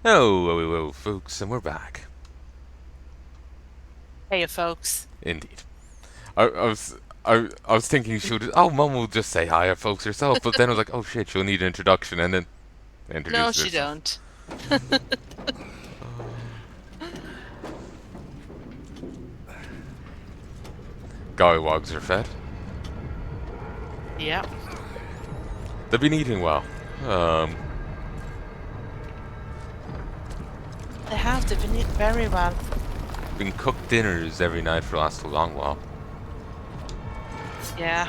Hello, folks, and we're back. Hey, folks. Indeed. I was thinking she would. Oh, Mum will just say hi, folks, herself. But then I was like, oh shit, she'll need an introduction, and then No, introduces she herself. don't. Gollywwogs are fed. Yeah, They've been eating well. Um, they have. They've been eating very well. been cooked dinners every night for the last a long while. Yeah,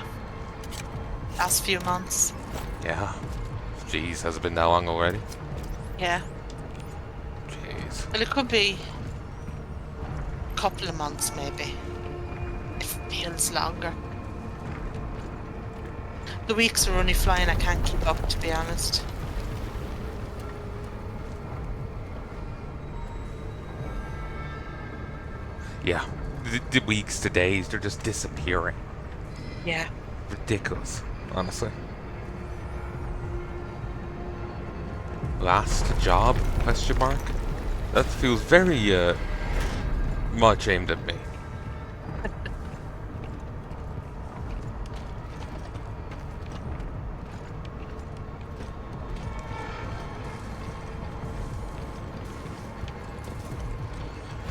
last few months. Yeah. Jeez, has it been that long already? Yeah. Jeez. Well, it could be a couple of months, maybe. If it feels longer. The weeks are only flying. I can't keep up, to be honest. Yeah. The weeks, the days, they're just disappearing. Yeah. Ridiculous, honestly. Last job? Question mark. That feels very much aimed at me.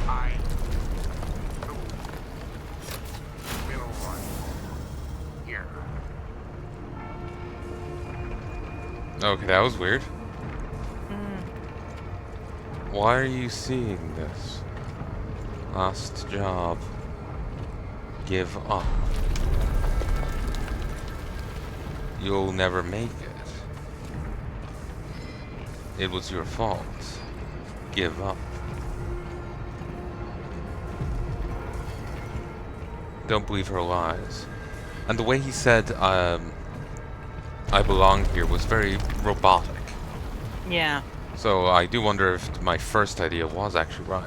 I middle one here. Okay, that was weird. Mm. Why are you seeing this? Last job. Give up. You'll never make it. It was your fault. Give up. Don't believe her lies. And the way he said, I belong here was very robotic. Yeah. So I do wonder if my first idea was actually right.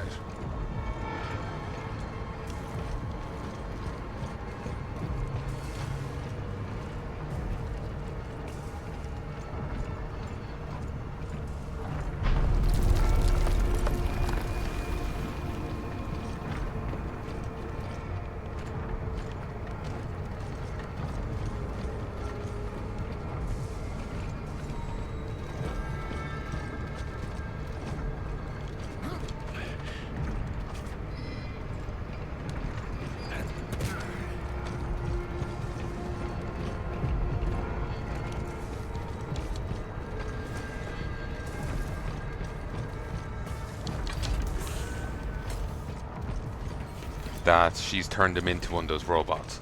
That she's turned him into one of those robots.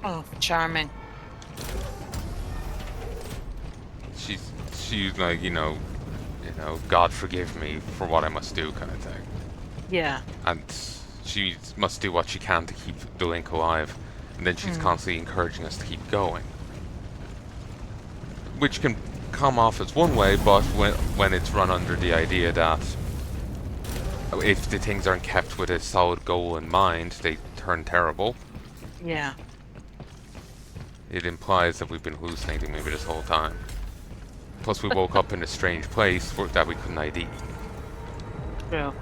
Oh, charming. She's like, God forgive me for what I must do kind of thing. Yeah. And she must do what she can to keep the link alive. And then she's Mm. constantly encouraging us to keep going. Which can come off as one way, but when it's run under the idea that if the things aren't kept with a solid goal in mind, they turn terrible. Yeah. It implies that we've been hallucinating maybe this whole time. Plus, we woke up in a strange place that we couldn't ID. True.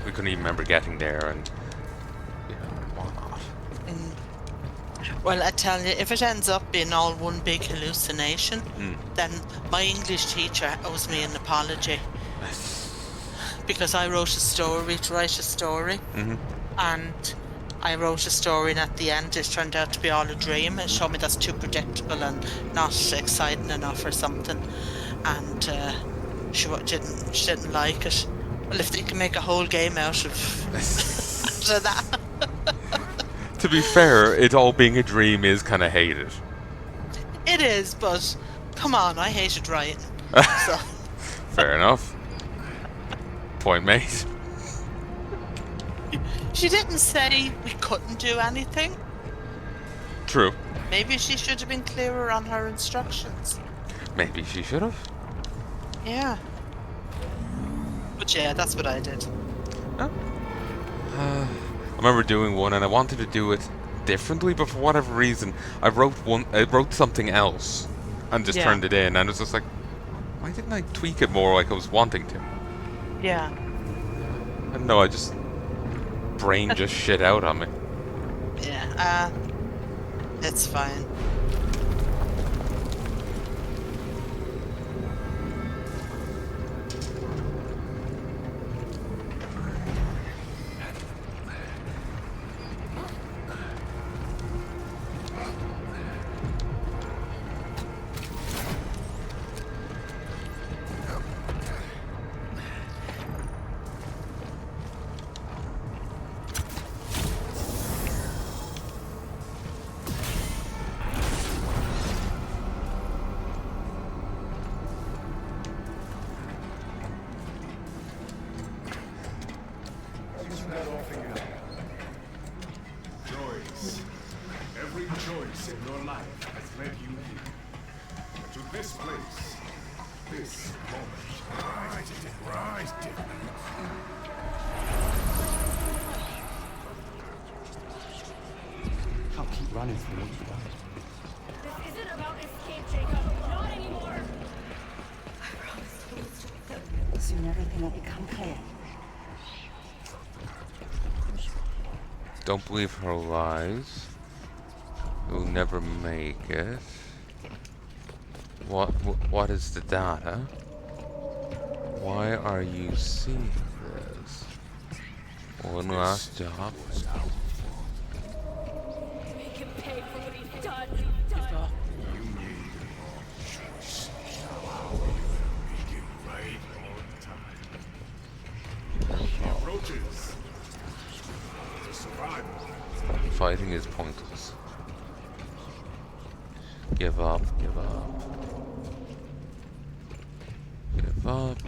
We couldn't even remember getting there, and whatnot. Mm. Well, I tell you, if it ends up being all one big hallucination, Mm. then my English teacher owes me an apology because I wrote a story to write a story, Mm-hmm. and I wrote a story, and at the end it turned out to be all a dream. It showed me that's too predictable and not exciting enough or something, and she didn't like it. Well, if they can make a whole game out of out of that, To be fair, it all being a dream is kind of hated. it is. But come on, I hated writing, so. Fair enough. Point made. She didn't say we couldn't do anything. True. Maybe she should have been clearer on her instructions. Maybe she should have. Yeah. But yeah, that's what I did. Huh? I remember doing one, and I wanted to do it differently, but for whatever reason, I wrote something else, and just Yeah. turned it in, and it was just like, Why didn't I tweak it more like I was wanting to? Yeah. I don't know, I just... brain just shit out on me. Yeah. It's fine. Choice. Every choice in your life has led you here. To this place. This moment. Rise, Can't keep running from what you've done. This isn't about escape, Jacob. Not anymore. I promise you will stop them. Soon everything will become clear. Don't believe her lies. You'll never make it. What is the data? Why are you seeing this? One last job. Make him pay for what he's done. Approaches. Survival. Fighting is pointless. Give up, give up. Give up.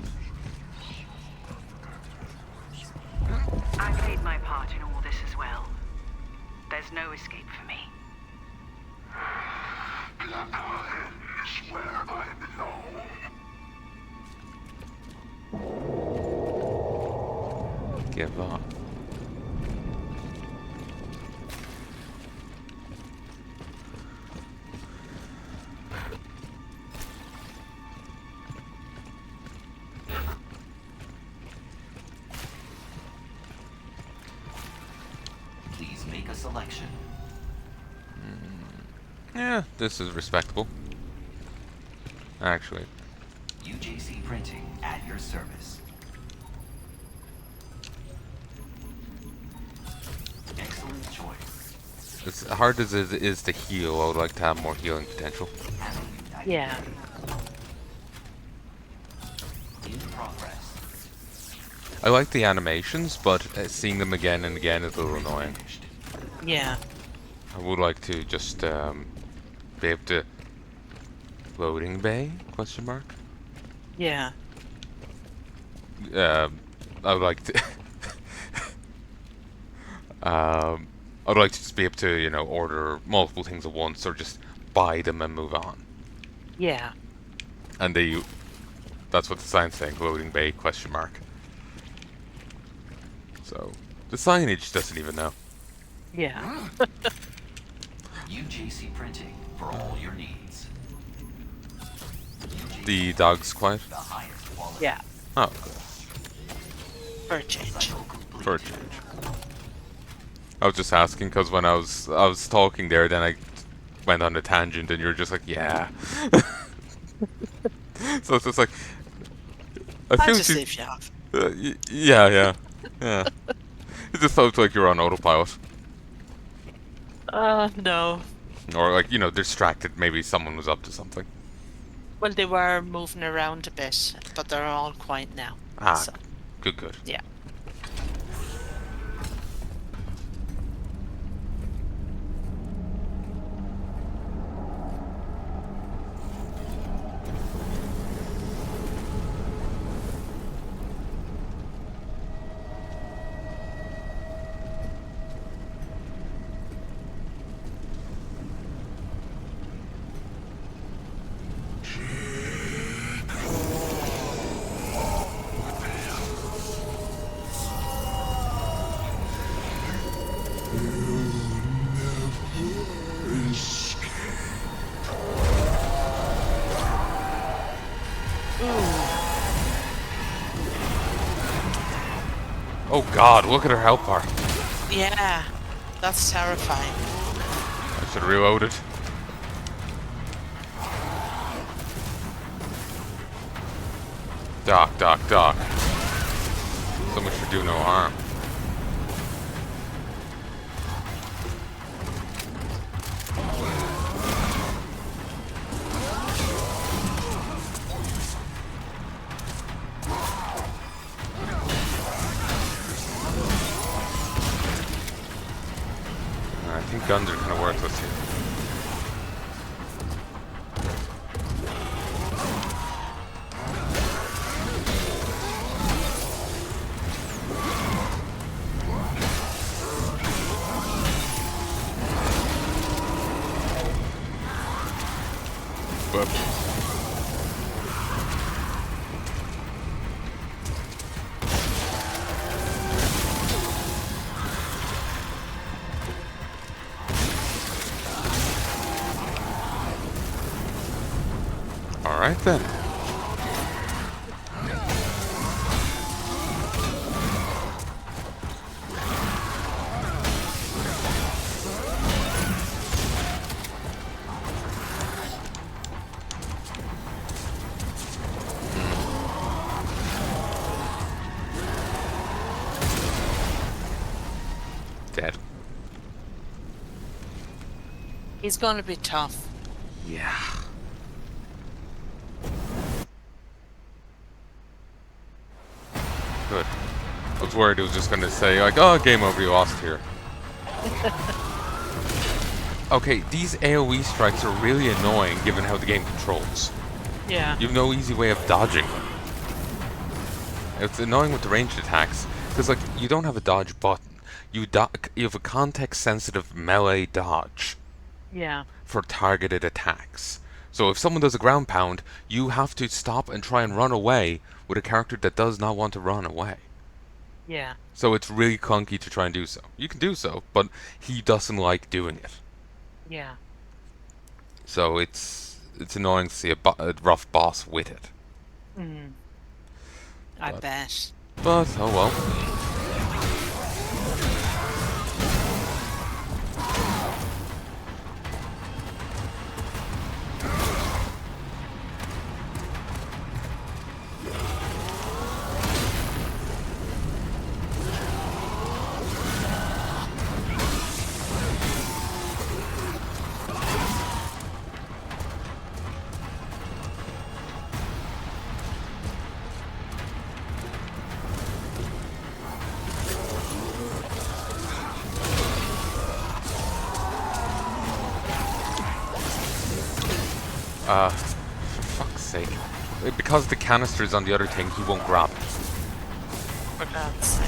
I played my part in all this as well. There's no escape for me. Palanai is where I belong. Give up. Please make a selection. Yeah, this is respectable. Actually. UJC Printing at your service. Excellent choice. As hard as it is to heal, I would like to have more healing potential. Yeah. In progress. I like the animations, but seeing them again and again is a little annoying. Yeah. I would like to just be able to... Loading bay? Question mark? Yeah. I would like to... I would like to just be able to, you know, order multiple things at once, or just buy them and move on. Yeah. And that's what the sign's saying, loading bay, question mark. So, the signage doesn't even know. Yeah. UJC Printing for all your needs. The dog's quiet? The highest quality. Yeah. Oh, good. For a change. Cycle complete. For a change. I was just asking because when I was talking there, then I went on a tangent, and you're just like, yeah. So it's just like, I I'll feel just you. see if you have. Yeah. It just felt like you're on autopilot, No. or like, you know, distracted. Maybe someone was up to something. Well, they were moving around a bit, but they're all quiet now. Ah, So, good. yeah. Oh god, look at her health bar. Yeah, that's terrifying. I should have reloaded. Doc. So much for do no harm. I think guns are kind of worthless here. But alright then. Dead. He's gonna be tough. Yeah. Good. I was worried it was just gonna say, like, oh, game over, you lost here. Okay, these AoE strikes are really annoying given how the game controls. Yeah. You have no easy way of dodging them. It's annoying with the ranged attacks, because, like, you don't have a dodge button. You have a context-sensitive melee dodge Yeah. for targeted attacks. So if someone does a ground pound, you have to stop and try and run away with a character that does not want to run away. Yeah. So it's really clunky to try and do so. You can do so, but he doesn't like doing it. Yeah. So it's annoying to see a rough boss with it. Mm. I But- bet. But, oh well. For fuck's sake. Because the canister's on the other thing, he won't grab it. For God's sake.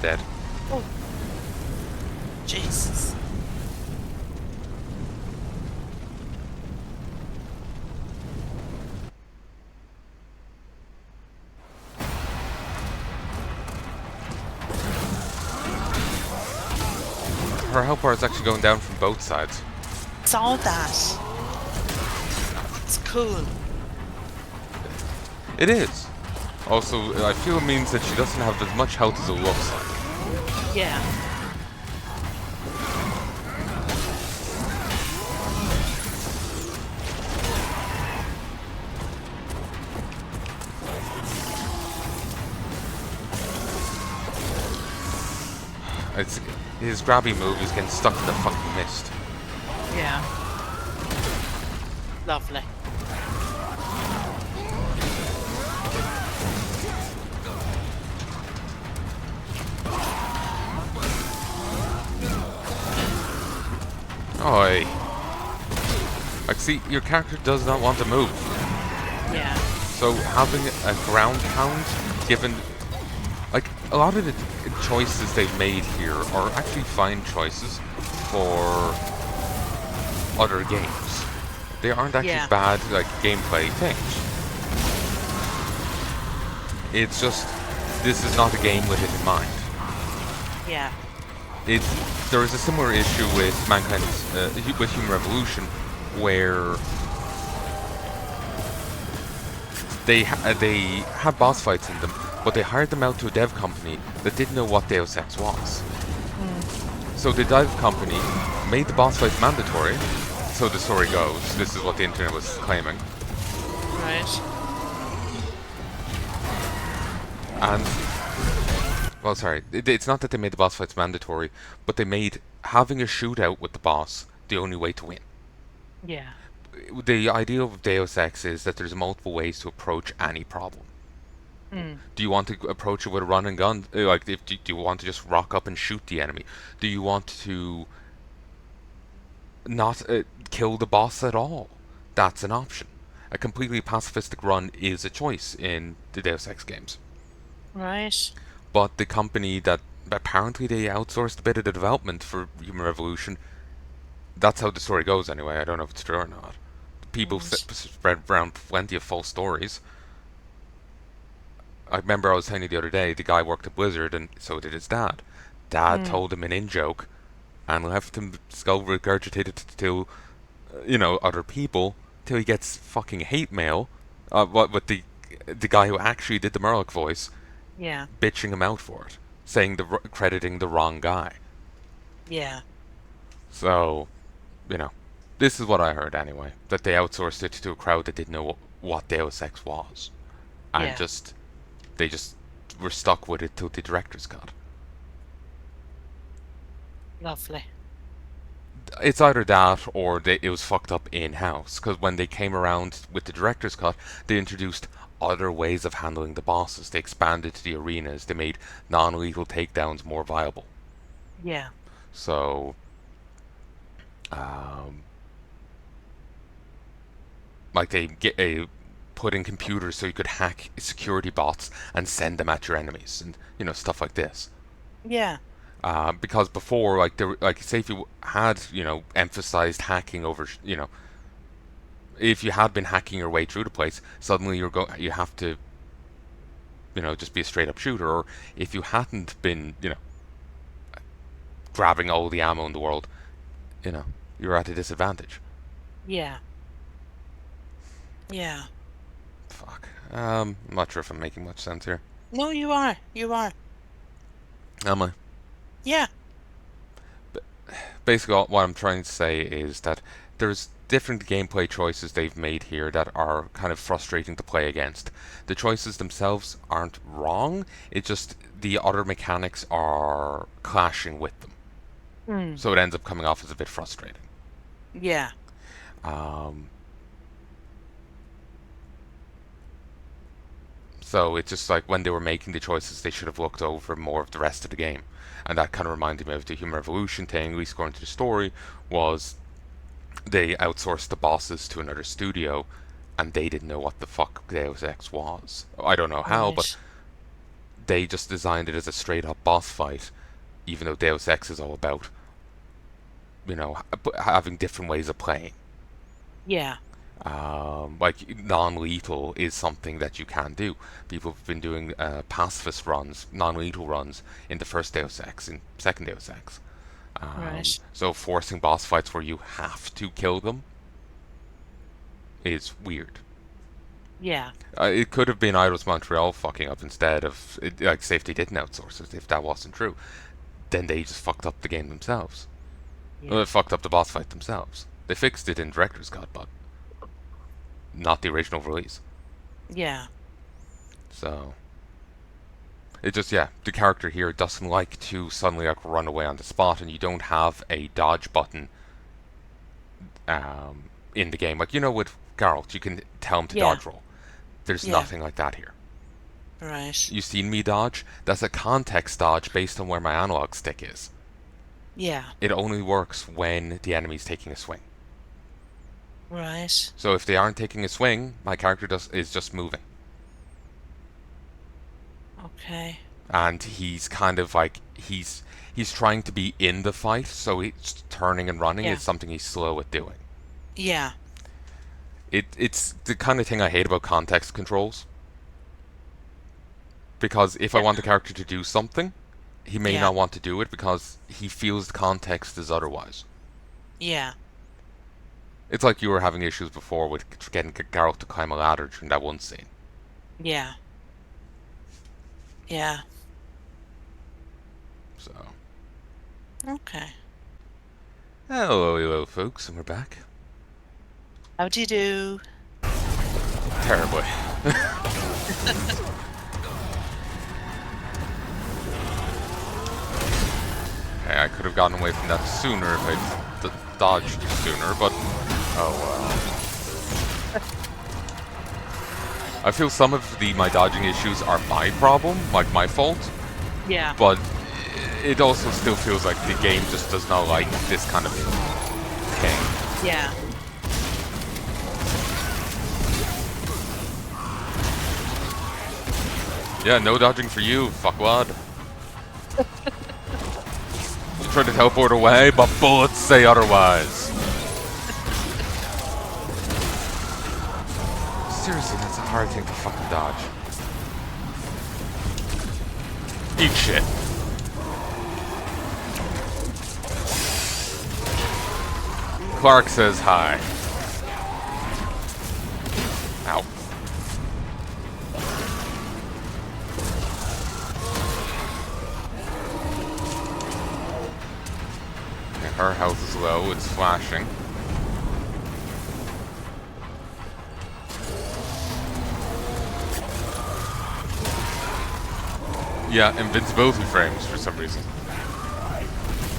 Dead. Jesus. her health bar is actually going down from both sides. Saw that. It's cool. It is. Also, I feel it means that she doesn't have as much health as it looks like. Yeah. It's, his grabby move is getting stuck in the fucking mist. Yeah. Lovely. Oi. Like, see, your character does not want to move. Yeah. So having a ground pound, given, like, a lot of the choices they've made here are actually fine choices for other games. They aren't actually Yeah. bad, like, gameplay things. It's just, this is not a game with it in mind. Yeah. There is a similar issue with Mankind's, with Human Revolution, where they have boss fights in them, but they hired them out to a dev company that didn't know what Deus Ex was. So the dev company made the boss fights mandatory, so the story goes. This is what the internet was claiming. Right. And, well, sorry, it's not that they made the boss fights mandatory, but they made having a shootout with the boss the only way to win. Yeah. The idea of Deus Ex is that there's multiple ways to approach any problem. Do you want to approach it with a run and gun? Like, do you want to just rock up and shoot the enemy? Do you want to not kill the boss at all? That's an option. A completely pacifistic run is a choice in the Deus Ex games. Right. But the company that apparently they outsourced a bit of the development for Human Revolution, that's how the story goes anyway. I don't know if it's true or not. People spread around plenty of false stories. I remember I was telling you the other day, the guy worked at Blizzard, and so did his dad. Dad told him an in-joke, and left him skull regurgitated to, other people, till he gets fucking hate mail, with the guy who actually did the Murloc voice, Yeah. bitching him out for it, saying crediting the wrong guy. Yeah. So, this is what I heard anyway, that they outsourced it to a crowd that didn't know what Deus Ex was, and Yeah. they just were stuck with it till the director's cut. Lovely. It's either that or it was fucked up in-house, because when they came around with the director's cut, they introduced other ways of handling the bosses. They expanded to the arenas. They made non-lethal takedowns more viable. Yeah. So, like they put in computers so you could hack security bots and send them at your enemies, and stuff like this. Yeah. Because before, say if you had, emphasized hacking over, if you had been hacking your way through the place, suddenly you have to, just be a straight up shooter. Or if you hadn't been, grabbing all the ammo in the world, you're at a disadvantage. Yeah. Yeah. Fuck. I'm not sure if I'm making much sense here. No, you are. You are. Am I? Yeah. Basically, what I'm trying to say is that there's different gameplay choices they've made here that are kind of frustrating to play against. The choices themselves aren't wrong, it's just the other mechanics are clashing with them. So it ends up coming off as a bit frustrating. Yeah. So it's just like when they were making the choices, they should have looked over more of the rest of the game. And that kind of reminded me of the Human Revolution thing, at least according to the story, was they outsourced the bosses to another studio, and they didn't know what the fuck Deus Ex was. I don't know how, but they just designed it as a straight up boss fight, even though Deus Ex is all about, having different ways of playing. Yeah. Like non-lethal is something that you can do. People have been doing pacifist runs, non-lethal runs in the first Deus Ex, in second Deus Ex, Right. So forcing boss fights where you have to kill them is weird. Yeah. It could have been Idols Montreal fucking up instead of like Safety didn't outsource it. If that wasn't true, then they just fucked up the game themselves. Well, Yeah. they fucked up the boss fight themselves. They fixed it in Director's Cut, but not the original release. Yeah. So it just, yeah, the character here doesn't like to suddenly like run away on the spot, and you don't have a dodge button in the game. Like, you know, with Geralt, you can tell him to Yeah. dodge roll. There's Yeah. nothing like that here. Right. You seen me dodge? That's a context dodge based on where my analog stick is. Yeah. It only works when the enemy's taking a swing. Right. So if they aren't taking a swing, my character is just moving. Okay. And he's kind of like he's trying to be in the fight, so he's turning and running Yeah. is something he's slow at doing. Yeah. It's the kind of thing I hate about context controls. Because if I Yeah. want the character to do something, he may Yeah. not want to do it because he feels the context is otherwise. Yeah. It's like you were having issues before with getting Geralt to climb a ladder during that one scene. Yeah. Yeah. So, Okay. hello folks, and we're back. How do you do? Terribly. Hey, I could have gotten away from that sooner if I dodged sooner, but oh well. I feel some of my dodging issues are my problem, like my fault, Yeah. but it also still feels like the game just does not like this kind of thing. Yeah. Yeah, no dodging for you, fuckwad. You try to teleport away, but bullets say otherwise. Seriously, that's a hard thing to fucking dodge. Eat shit. Clark says hi. Ow. Okay, her health is low, it's flashing. Yeah, invincibility frames for some reason.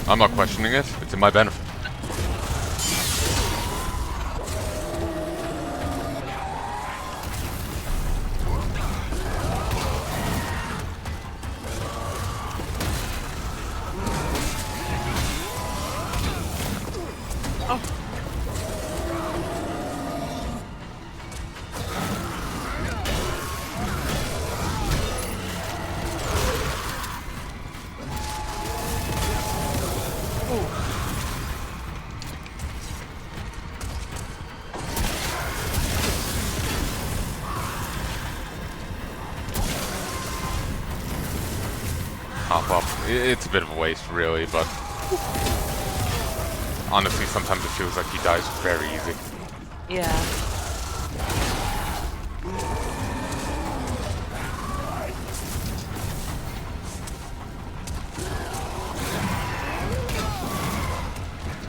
I'm not questioning it, it's in my benefit. Hop up. It's a bit of a waste, really, but honestly, sometimes it feels like he dies very easy. Yeah.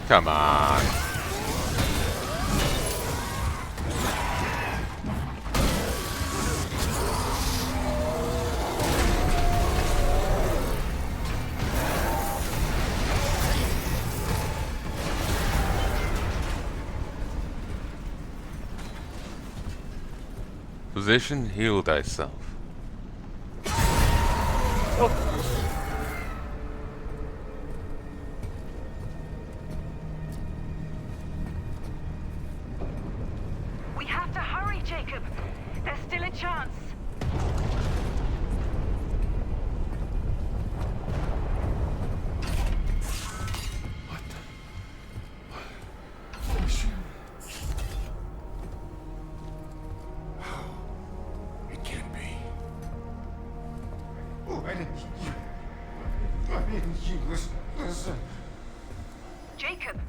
Come on. Position, heal thyself. We have to hurry, Jacob. There's still a chance. It can't be. Why didn't you listen? Jacob,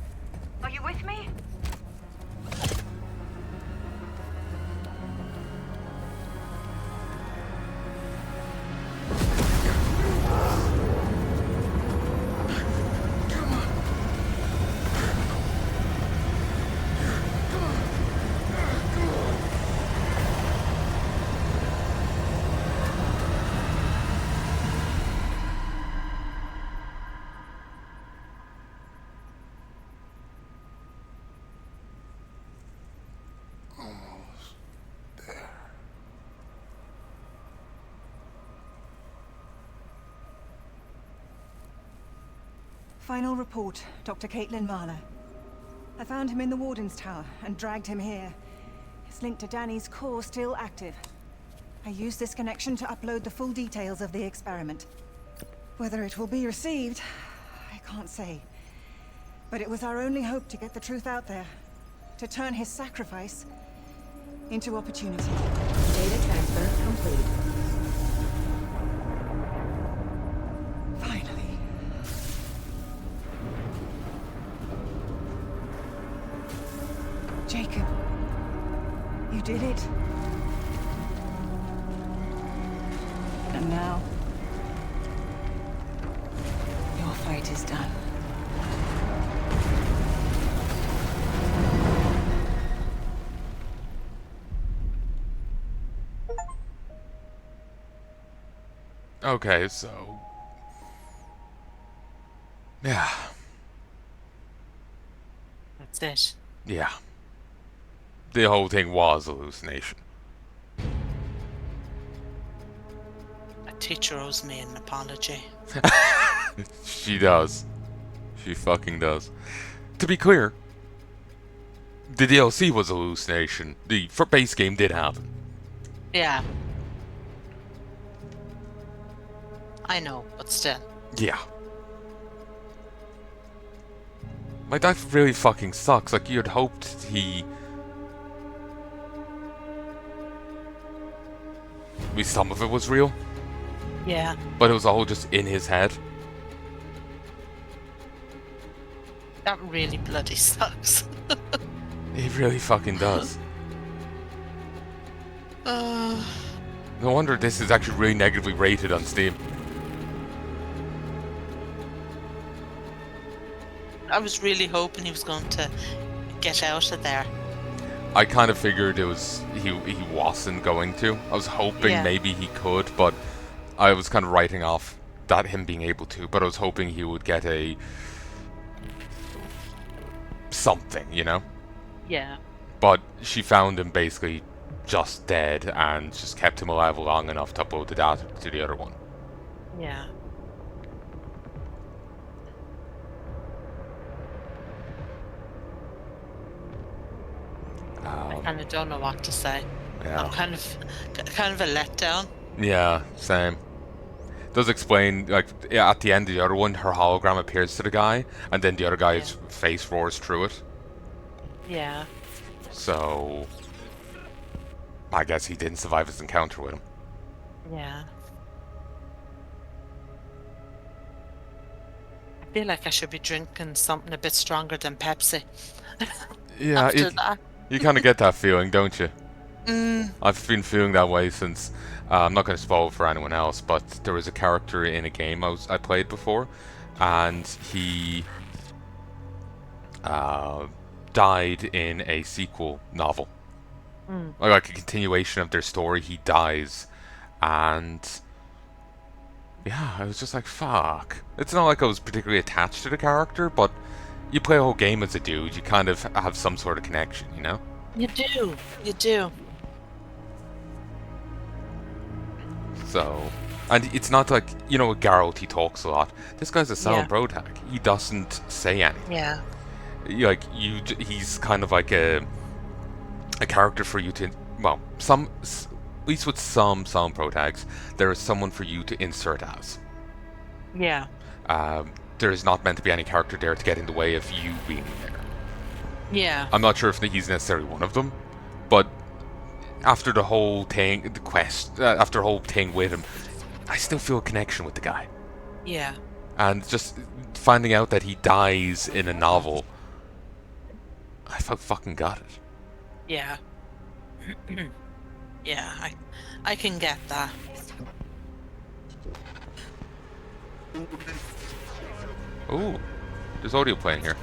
are you with me? Almost there. Final report, Dr. Caitlin Marler. I found him in the Warden's Tower and dragged him here. His link to Danny's core still active. I used this connection to upload the full details of the experiment. Whether it will be received, I can't say. But it was our only hope to get the truth out there. To turn his sacrifice into opportunity. Data transfer complete. Finally. Jacob, you did it. And now, your fight is done. Okay, so... Yeah. That's it. Yeah. The whole thing was a hallucination. A teacher owes me an apology. She does. She fucking does. To be clear, the DLC was a hallucination. The base game did happen. Yeah. I know, but still. Yeah. Like, that really fucking sucks. Like, you'd hoped he... I mean, some of it was real, Yeah. but it was all just in his head. That really bloody sucks. It really fucking does. uh, No wonder this is actually really negatively rated on Steam. I was really hoping he was going to get out of there. I kind of figured it was he wasn't going to. I was hoping Yeah. maybe he could, but I was kind of writing off that him being able to. But I was hoping he would get a something, you know. Yeah. But she found him basically just dead and just kept him alive long enough to upload the data to the other one. Yeah. I kind of don't know what to say. Yeah. I'm kind of a letdown. Yeah, same. Does explain, like, yeah, at the end of the other one, her hologram appears to the guy, and then the other guy's face roars through it. Yeah. So, I guess he didn't survive his encounter with him. Yeah. I feel like I should be drinking something a bit stronger than Pepsi. Yeah, After that. you kind of get that feeling, don't you? Mm. I've been feeling that way since, I'm not going to spoil it for anyone else, but there was a character in a game I played before, and he died in a sequel novel. Like a continuation of their story, he dies, and yeah, I was just like, fuck. It's not like I was particularly attached to the character, but you play a whole game as a dude, you kind of have some sort of connection, you know? You do. You do. So, and it's not like, you know, with Geralt, he talks a lot. This guy's a silent Yeah. bro tag. He doesn't say anything. Yeah. Like, he's kind of like a character for you to, well, at least with some silent pro tags, there is someone for you to insert as. Yeah. There is not meant to be any character there to get in the way of you being there. Yeah. I'm not sure if he's necessarily one of them, but after the whole thing, after the whole thing with him, I still feel a connection with the guy. Yeah. And just finding out that he dies in a novel, I fucking got it. Yeah. Yeah, I can get that. Ooh, there's audio playing here.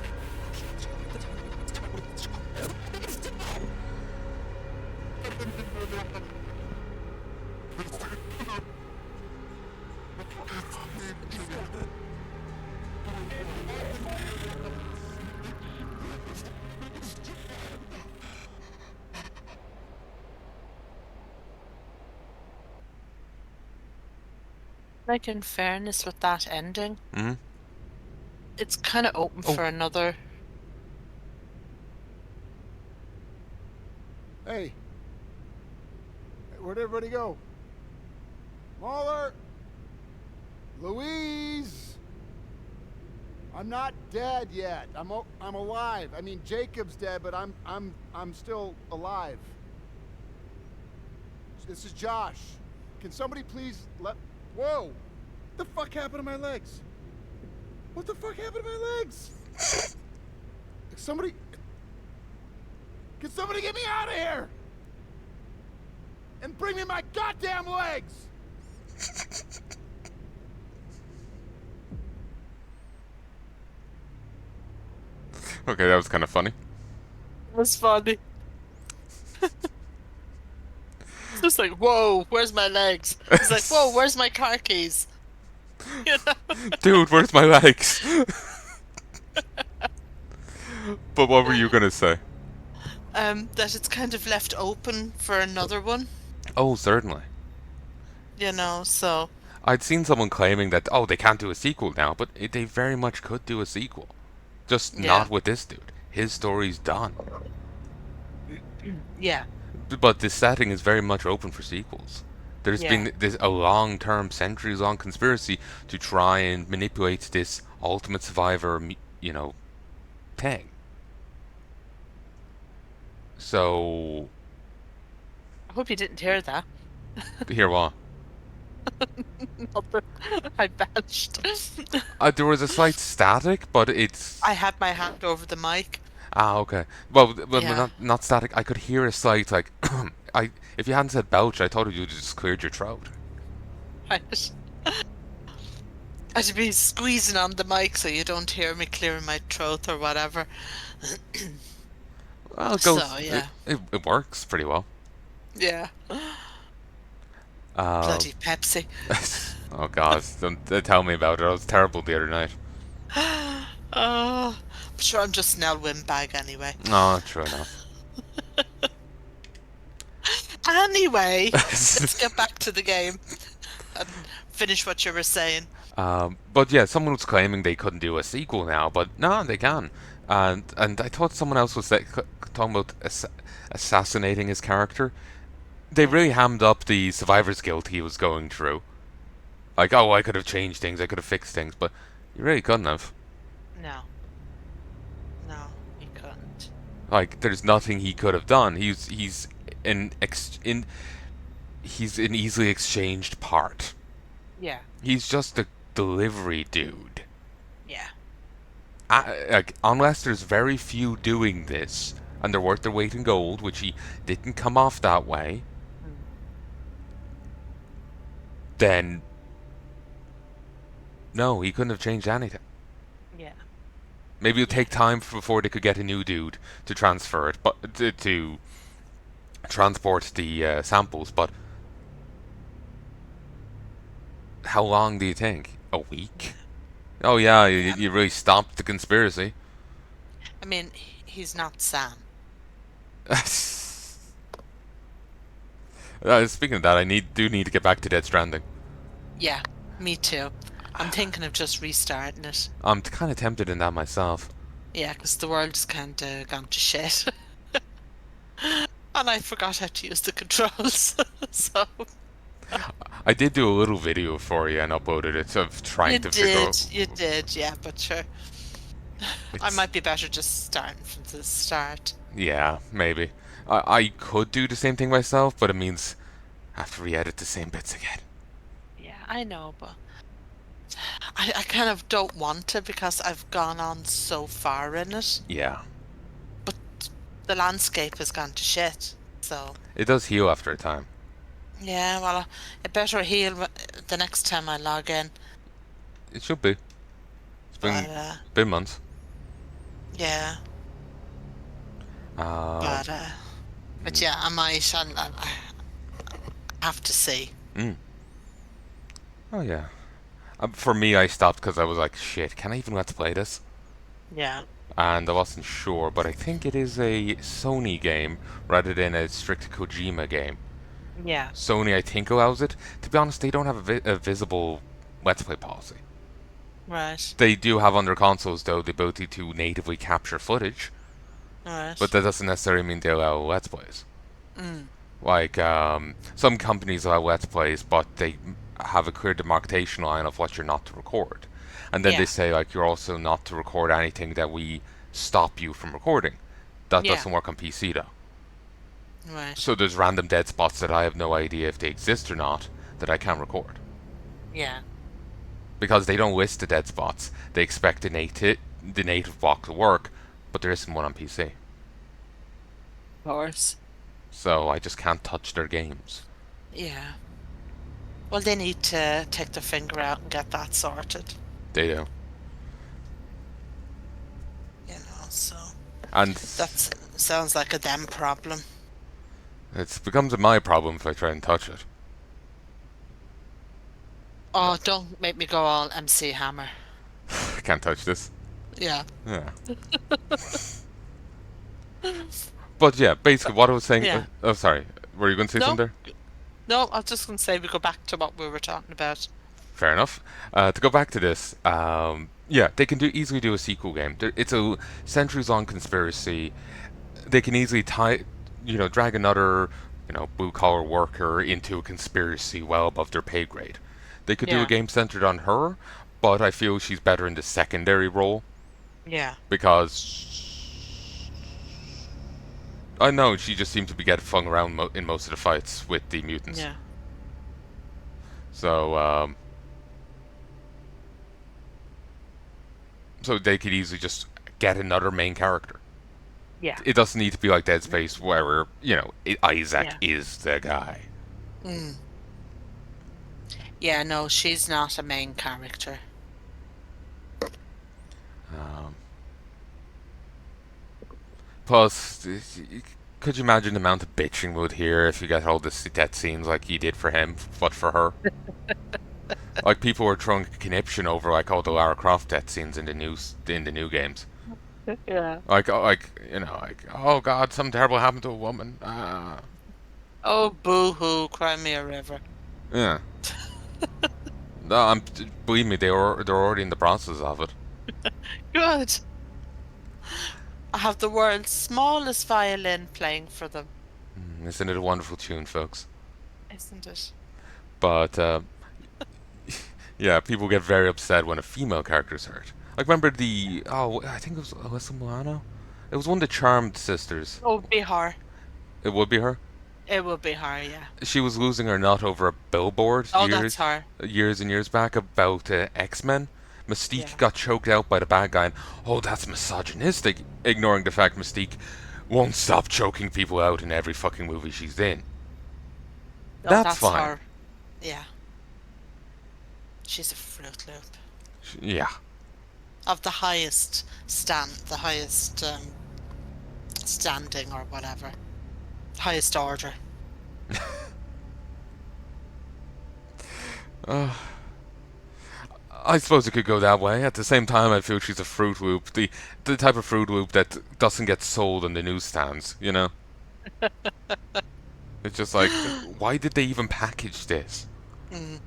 Like, in fairness with that ending, Mm-hmm. it's kind of open Oh. for another. Hey. Where'd everybody go? Mahler! Louise! I'm not dead yet. I'm alive. I mean, Jacob's dead, but I'm still alive. This is Josh. Can somebody please let... Whoa! What the fuck happened to my legs? What the fuck happened to my legs? Somebody... Can somebody get me out of here? And bring me my goddamn legs! Okay, that was kind of funny. It was funny. It's just like, whoa, where's my legs? It's like, whoa, where's my car keys? You know? Dude, where's my legs? But what were you gonna say? That it's kind of left open for another one, Oh, certainly. you know, so I'd seen someone claiming that, oh, they can't do a sequel now, but they very much could do a sequel. Just Yeah. not with this dude. His story's done. yeah. But this setting is very much open for sequels. There's Yeah. been a long-term, centuries-long conspiracy to try and manipulate this Ultimate Survivor, thing. So, I hope you didn't hear that. here what? Not that I vanished. There was a slight static, but it's... I had my hand over the mic. Ah, okay. Well, Yeah. not static. I could hear a slight, like... if you hadn't said belch, I thought you'd just cleared your throat. Right. I should be squeezing on the mic so you don't hear me clearing my throat or whatever. Well, it goes... So, yeah. It works pretty well. Yeah. Um, Bloody Pepsi. Oh, God. Don't tell me about it. I was terrible the other night. Oh, I'm sure I'm just Nell Wimbag anyway. Oh, true enough. Anyway, let's get back to the game and finish what you were saying. But yeah, someone was claiming they couldn't do a sequel now, but no, they can. And I thought someone else was talking about assassinating his character. They really hammed up the survivor's guilt he was going through. Like, oh, I could have changed things, I could have fixed things, but you really couldn't have. No. No, you couldn't. Like, there's nothing he could have done. He's an easily exchanged part. Yeah. He's just a delivery dude. Yeah. Like, unless there's very few doing this, and they're worth their weight in gold, which he didn't come off that way, then no, he couldn't have changed anything. Yeah. Maybe it'll take time before they could get a new dude to transfer it, but to transport the samples. But how long do you think? A week? Oh yeah, you really stopped the conspiracy. I mean, he's not Sam. Speaking of that, I do need to get back to Dead Stranding. Yeah, me too. I'm thinking of just restarting it. I'm kind of tempted in that myself. Yeah, because the world's kind of gone to shit. And I forgot how to use the controls. So I did do a little video for you and uploaded it of trying to figure out. you did, yeah, but sure. I might be better just starting from the start. Yeah, maybe. I could do the same thing myself, but it means I have to re-edit the same bits again. Yeah, I know, but I kind of don't want to because I've gone on so far in it, Yeah. but the landscape has gone to shit. So It does heal after a time. yeah, well, it better heal the next time I log in. It should be. It's But been months. yeah, Um, but yeah, I might. I have to see. mm. Oh yeah. For me, I stopped because I was like, shit, can I even let's play this? Yeah, And I wasn't sure, but I think it is a Sony game rather than a strict Kojima game. yeah, Sony, I think, allows it. To be honest, they don't have a visible let's play policy. right, They do have on their consoles, though, the ability to natively capture footage, but right. that doesn't necessarily mean they allow let's plays. Mm, Like, some companies allow let's plays, but they have a clear demarcation line of what you're not to record. And then they yeah, say, like, you're also not to record anything that we stop you from recording. That yeah, doesn't work on PC, though. right. So there's random dead spots that I have no idea if they exist or not that I can't record. Yeah, Because they don't list the dead spots, they expect the native block to work, but there isn't one on PC. of course. So I just can't touch their games. Yeah. Well, they need to take their finger out and get that sorted. They do. So And that sounds like a them problem. it becomes a my problem if I try and touch it. Oh, don't make me go all MC Hammer. I can't touch this. Yeah. Yeah. But yeah, basically what I was saying. Yeah. Oh, sorry. Were you going to say No, something there? no, I was just going to say we go back to what we were talking about. Fair enough. To go back to this, yeah, they can easily do a sequel game. It's a centuries-long conspiracy. They can easily drag another, blue-collar worker into a conspiracy well above their pay grade. They could do a Yeah. game centered on her, but I feel she's better in the secondary role Yeah. because I know she just seemed to be getting flung around in most of the fights with the mutants. Yeah. So, so they could easily just get another main character. Yeah. It doesn't need to be like Dead Space where, Isaac Yeah. is the guy. Mm. Yeah, no, she's not a main character. Um, Plus, could you imagine the amount of bitching we'd hear if you got all the death scenes like you did for him, but for her? Like people were throwing conniption over like all the Lara Croft death scenes in the new games. Yeah. Like oh god, something terrible happened to a woman. Oh, boo-hoo, cry me a river. Yeah. No, believe me, they're already in the process of it. Good. I have the world's smallest violin playing for them. Isn't it a wonderful tune, folks? Isn't it? But yeah, people get very upset when a female character's hurt. Like remember I think it was Alyssa Milano. It was one of the Charmed sisters. It would be her. It would be her. It would be her, yeah. She was losing her nut over a billboard Oh, that's her. years and years back about X-Men. Mystique Yeah. got choked out by the bad guy, and that's misogynistic, ignoring the fact Mystique won't stop choking people out in every fucking movie she's in. No, That's fine. her. Yeah. She's a Fruit Loop. Yeah. Of the highest standing or whatever. Highest order. I suppose it could go that way. At the same time, I feel she's a Fruit Loop, the type of Fruit Loop that doesn't get sold in the newsstands. It's just like, why did they even package this? Mm,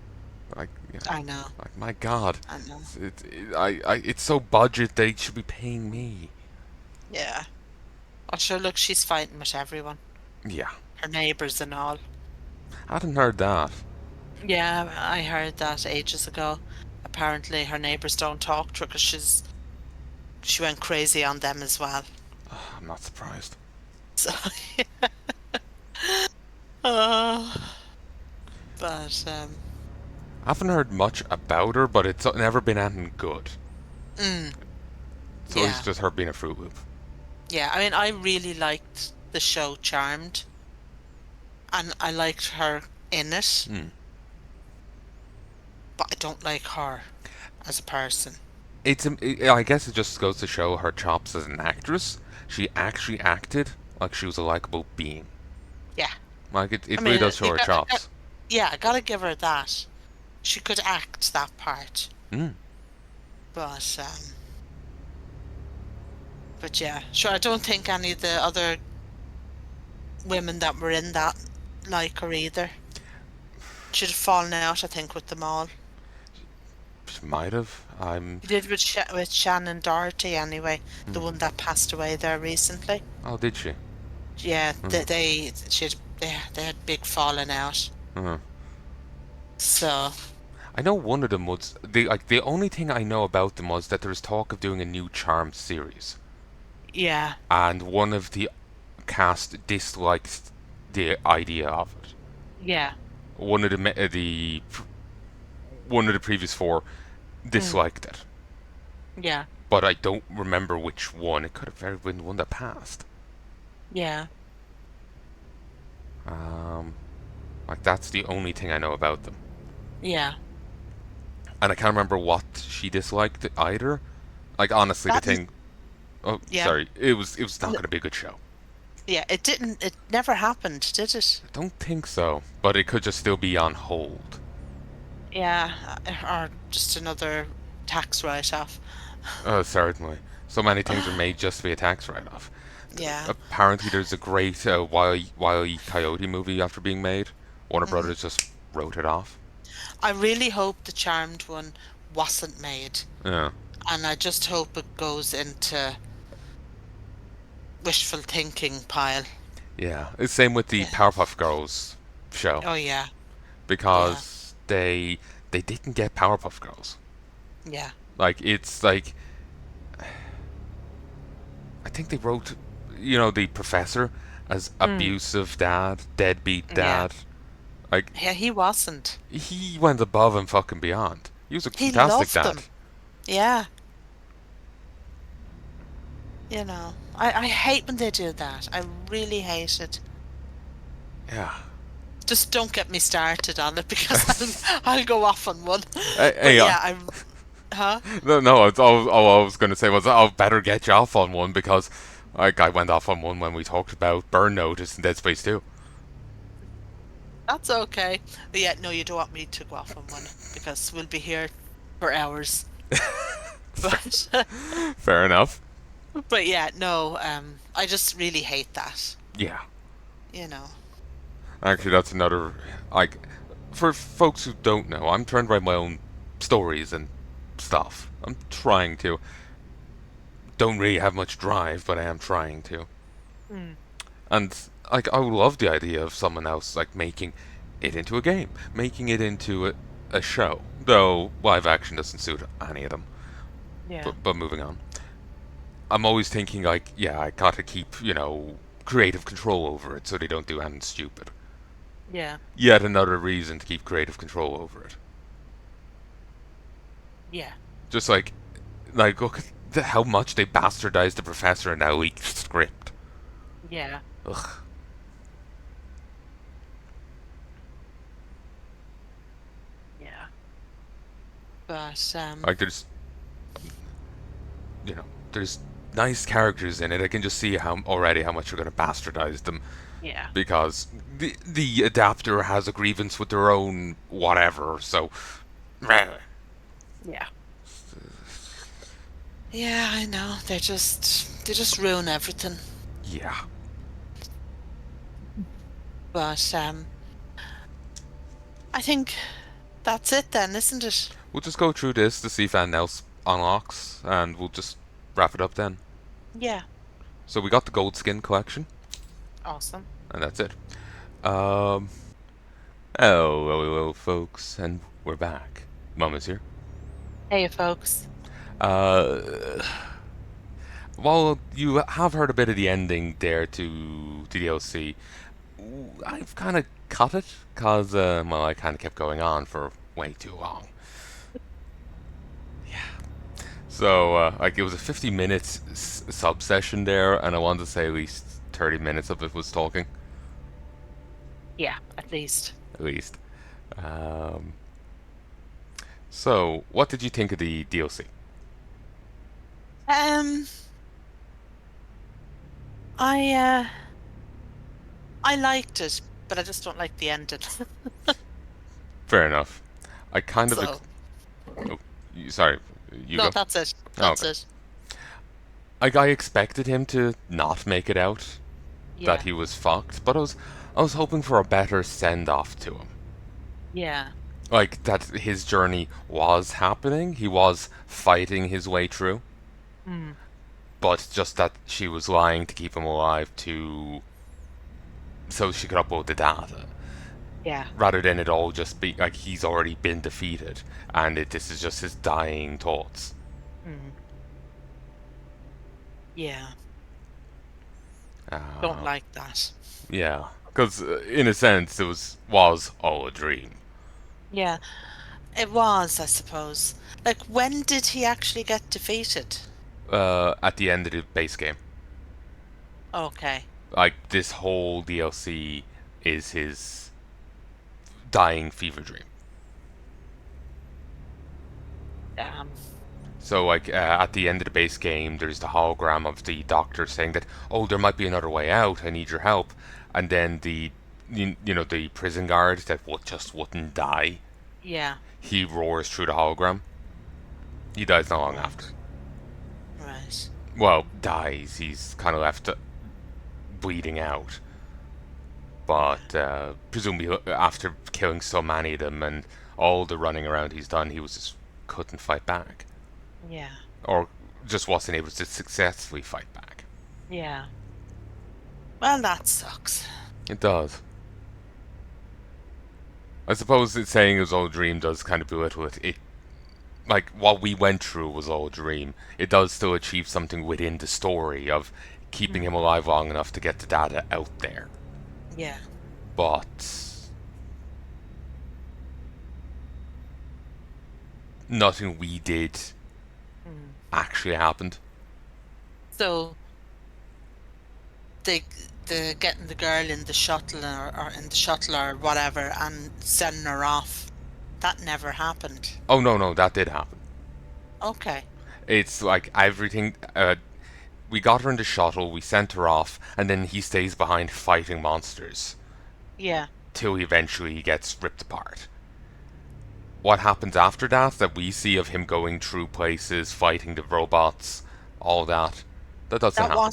Like, I know. like my God, I know. it's so budget they should be paying me. Yeah. Oh, sure, look, she's fighting with everyone. Yeah, Her neighbours and all. I hadn't heard that. Yeah, I heard that ages ago. Apparently her neighbours don't talk to her because she went crazy on them as well. I'm not surprised. So, uh, but I haven't heard much about her, but it's never been anything good. Mm, It's always yeah. just her being a Fruit Loop. Yeah, I mean, I really liked the show Charmed, and I liked her in it, Hmm. but I don't like her as a person. I guess it just goes to show her chops as an actress. She actually acted like she was a likable being. Yeah, Like I it really mean, does show her chops. yeah, I gotta give her that. She could act that part, Mm. but yeah, sure. I don't think any of the other women that were in that like her either. She'd have fallen out, I think, with them all. She might have. I'm. She did with Shannon Doherty anyway, the Mm. one that passed away there recently. Oh, did she? Yeah, Mm. they had big falling out. Uh-huh. So I know one of them was the only thing I know about them was that there was talk of doing a new Charmed series, yeah, and one of the cast disliked the idea of it. yeah, One of one of the previous four mm, disliked it, yeah, but I don't remember which one. It could have very been the one that passed. yeah. Um, like that's the only thing I know about them, Yeah. and I can't remember what she disliked either. Like honestly, the That thing. Oh, yeah. sorry. It was not N- going to be a good show. Yeah, it never happened, did it? I don't think so, but it could just still be on hold. Yeah, or just another tax write-off. Certainly. So many things are made just to be a tax write-off. Yeah. Apparently, there's a great Wile E. Coyote movie after being made. Warner Mm. Brothers just wrote it off. I really hope the Charmed one wasn't made, Yeah. and I just hope it goes into wishful thinking pile. Yeah. It's same with the Yeah. Powerpuff Girls show Oh yeah. Yeah. because they didn't get Powerpuff Girls. Yeah. Like it's like I think they wrote, the professor as Mm. abusive dad, deadbeat Yeah. dad. Like Yeah, he wasn't. he went above and fucking beyond. He was a He fantastic loved dad. them. Yeah. I hate when they do that. I really hate it. Yeah. Just don't get me started on it because I'll go off on one. Hey, But hey, yeah, huh? no. It's all I was gonna say was I'll better get you off on one because like I went off on one when we talked about Burn Notice and Dead Space 2. That's okay. But yeah, no, you don't want me to go off on one because we'll be here for hours. But Fair enough. but yeah, no, I just really hate that. Yeah. You know. Actually, that's another like for folks who don't know, I'm trying to write my own stories and stuff. I'm trying to. Don't really have much drive, but I am trying to. Mm. And like I would love the idea of someone else like making it into a game, making it into a show. Though live action doesn't suit any of them. Yeah. But moving on. I'm always thinking like, yeah, I gotta keep, creative control over it so they don't do anything stupid. Yeah. Yet another reason to keep creative control over it. Yeah. Just like look at how much they bastardized the professor in that leaked script. Yeah. Ugh. Yeah. But Like there's nice characters in it. I can just see how much you're gonna bastardize them yeah. because the adapter has a grievance with their own whatever. So, Yeah. Yeah, I know. They just ruin everything. yeah. But I think that's it then, isn't it? We'll just go through this to see if anything else unlocks, and we'll just wrap it up then. Yeah. So we got the gold skin collection, Awesome. and that's it. Hello, hello, folks, and we're back. Mama's here. Hey, folks. While you have heard a bit of the ending there to the DLC, I've kind of cut it, because, I kind of kept going on for way too long. Yeah. So, like, it was a 50 minutes sub session there, and I wanted to say at least 30 minutes of it was talking. Yeah, at least. At least. Um, so, what did you think of the DLC? Um, I liked it, but I just don't like the ending. Fair enough. I kind of. So, Oh, sorry, you no, go. that's it. Oh, That's okay. it. Like, I expected him to not make it out, Yeah. that he was fucked, but I was hoping for a better send off to him. Yeah. Like, that his journey was happening, he was fighting his way through, Mm. but just that she was lying to keep him alive so she could upload the data. Yeah. Rather than it all just be like he's already been defeated and this is just his dying thoughts. Mm. Yeah. Uh, Don't like that. Yeah, because in a sense it was all a dream. Yeah. It was, I suppose. Like, when did he actually get defeated? At the end of the base game, Okay. like this whole DLC is his dying fever dream. So, like, at the end of the base game, there's the hologram of the doctor saying that, oh, there might be another way out, I need your help. And then the prison guard that just wouldn't die, Yeah. he roars through the hologram. He dies not long after. Right. Well, dies. He's kind of left bleeding out. But presumably after killing so many of them and all the running around he's done, he just couldn't fight back. Yeah. Or just wasn't able to successfully fight back. Yeah. Well, that sucks. It does. I suppose it's saying it was all a dream does kind of belittle it. Like, what we went through was all a dream. It does still achieve something within the story of keeping him alive long enough to get the data out there. Yeah. But nothing we did actually happened. So, the getting the girl in the shuttle or in the shuttle or whatever and sending her off, that never happened. Oh, no, that did happen. Okay. It's like everything. We got her in the shuttle, we sent her off, and then he stays behind fighting monsters Yeah. till he eventually gets ripped apart. What happens after that we see of him going through places, fighting the robots, all that doesn't happen.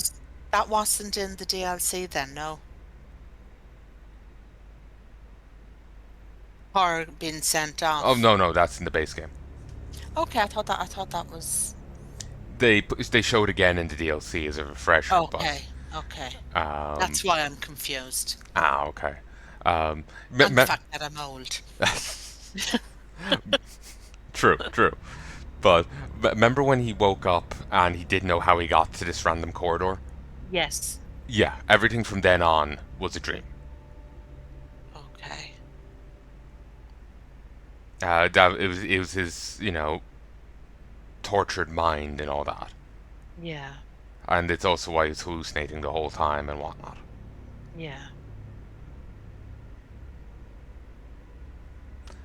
That wasn't in the DLC then, no. Or being sent off. Oh, no, that's in the base game. Okay, I thought that was. They showed again in the DLC as a refresher. Okay. Okay. That's why I'm confused. Okay. And the fact that I'm old. True. But remember when he woke up and he didn't know how he got to this random corridor? Yes. Yeah, everything from then on was a dream. Okay. It was his, tortured mind and all that. Yeah. And it's also why he's hallucinating the whole time and whatnot. Yeah.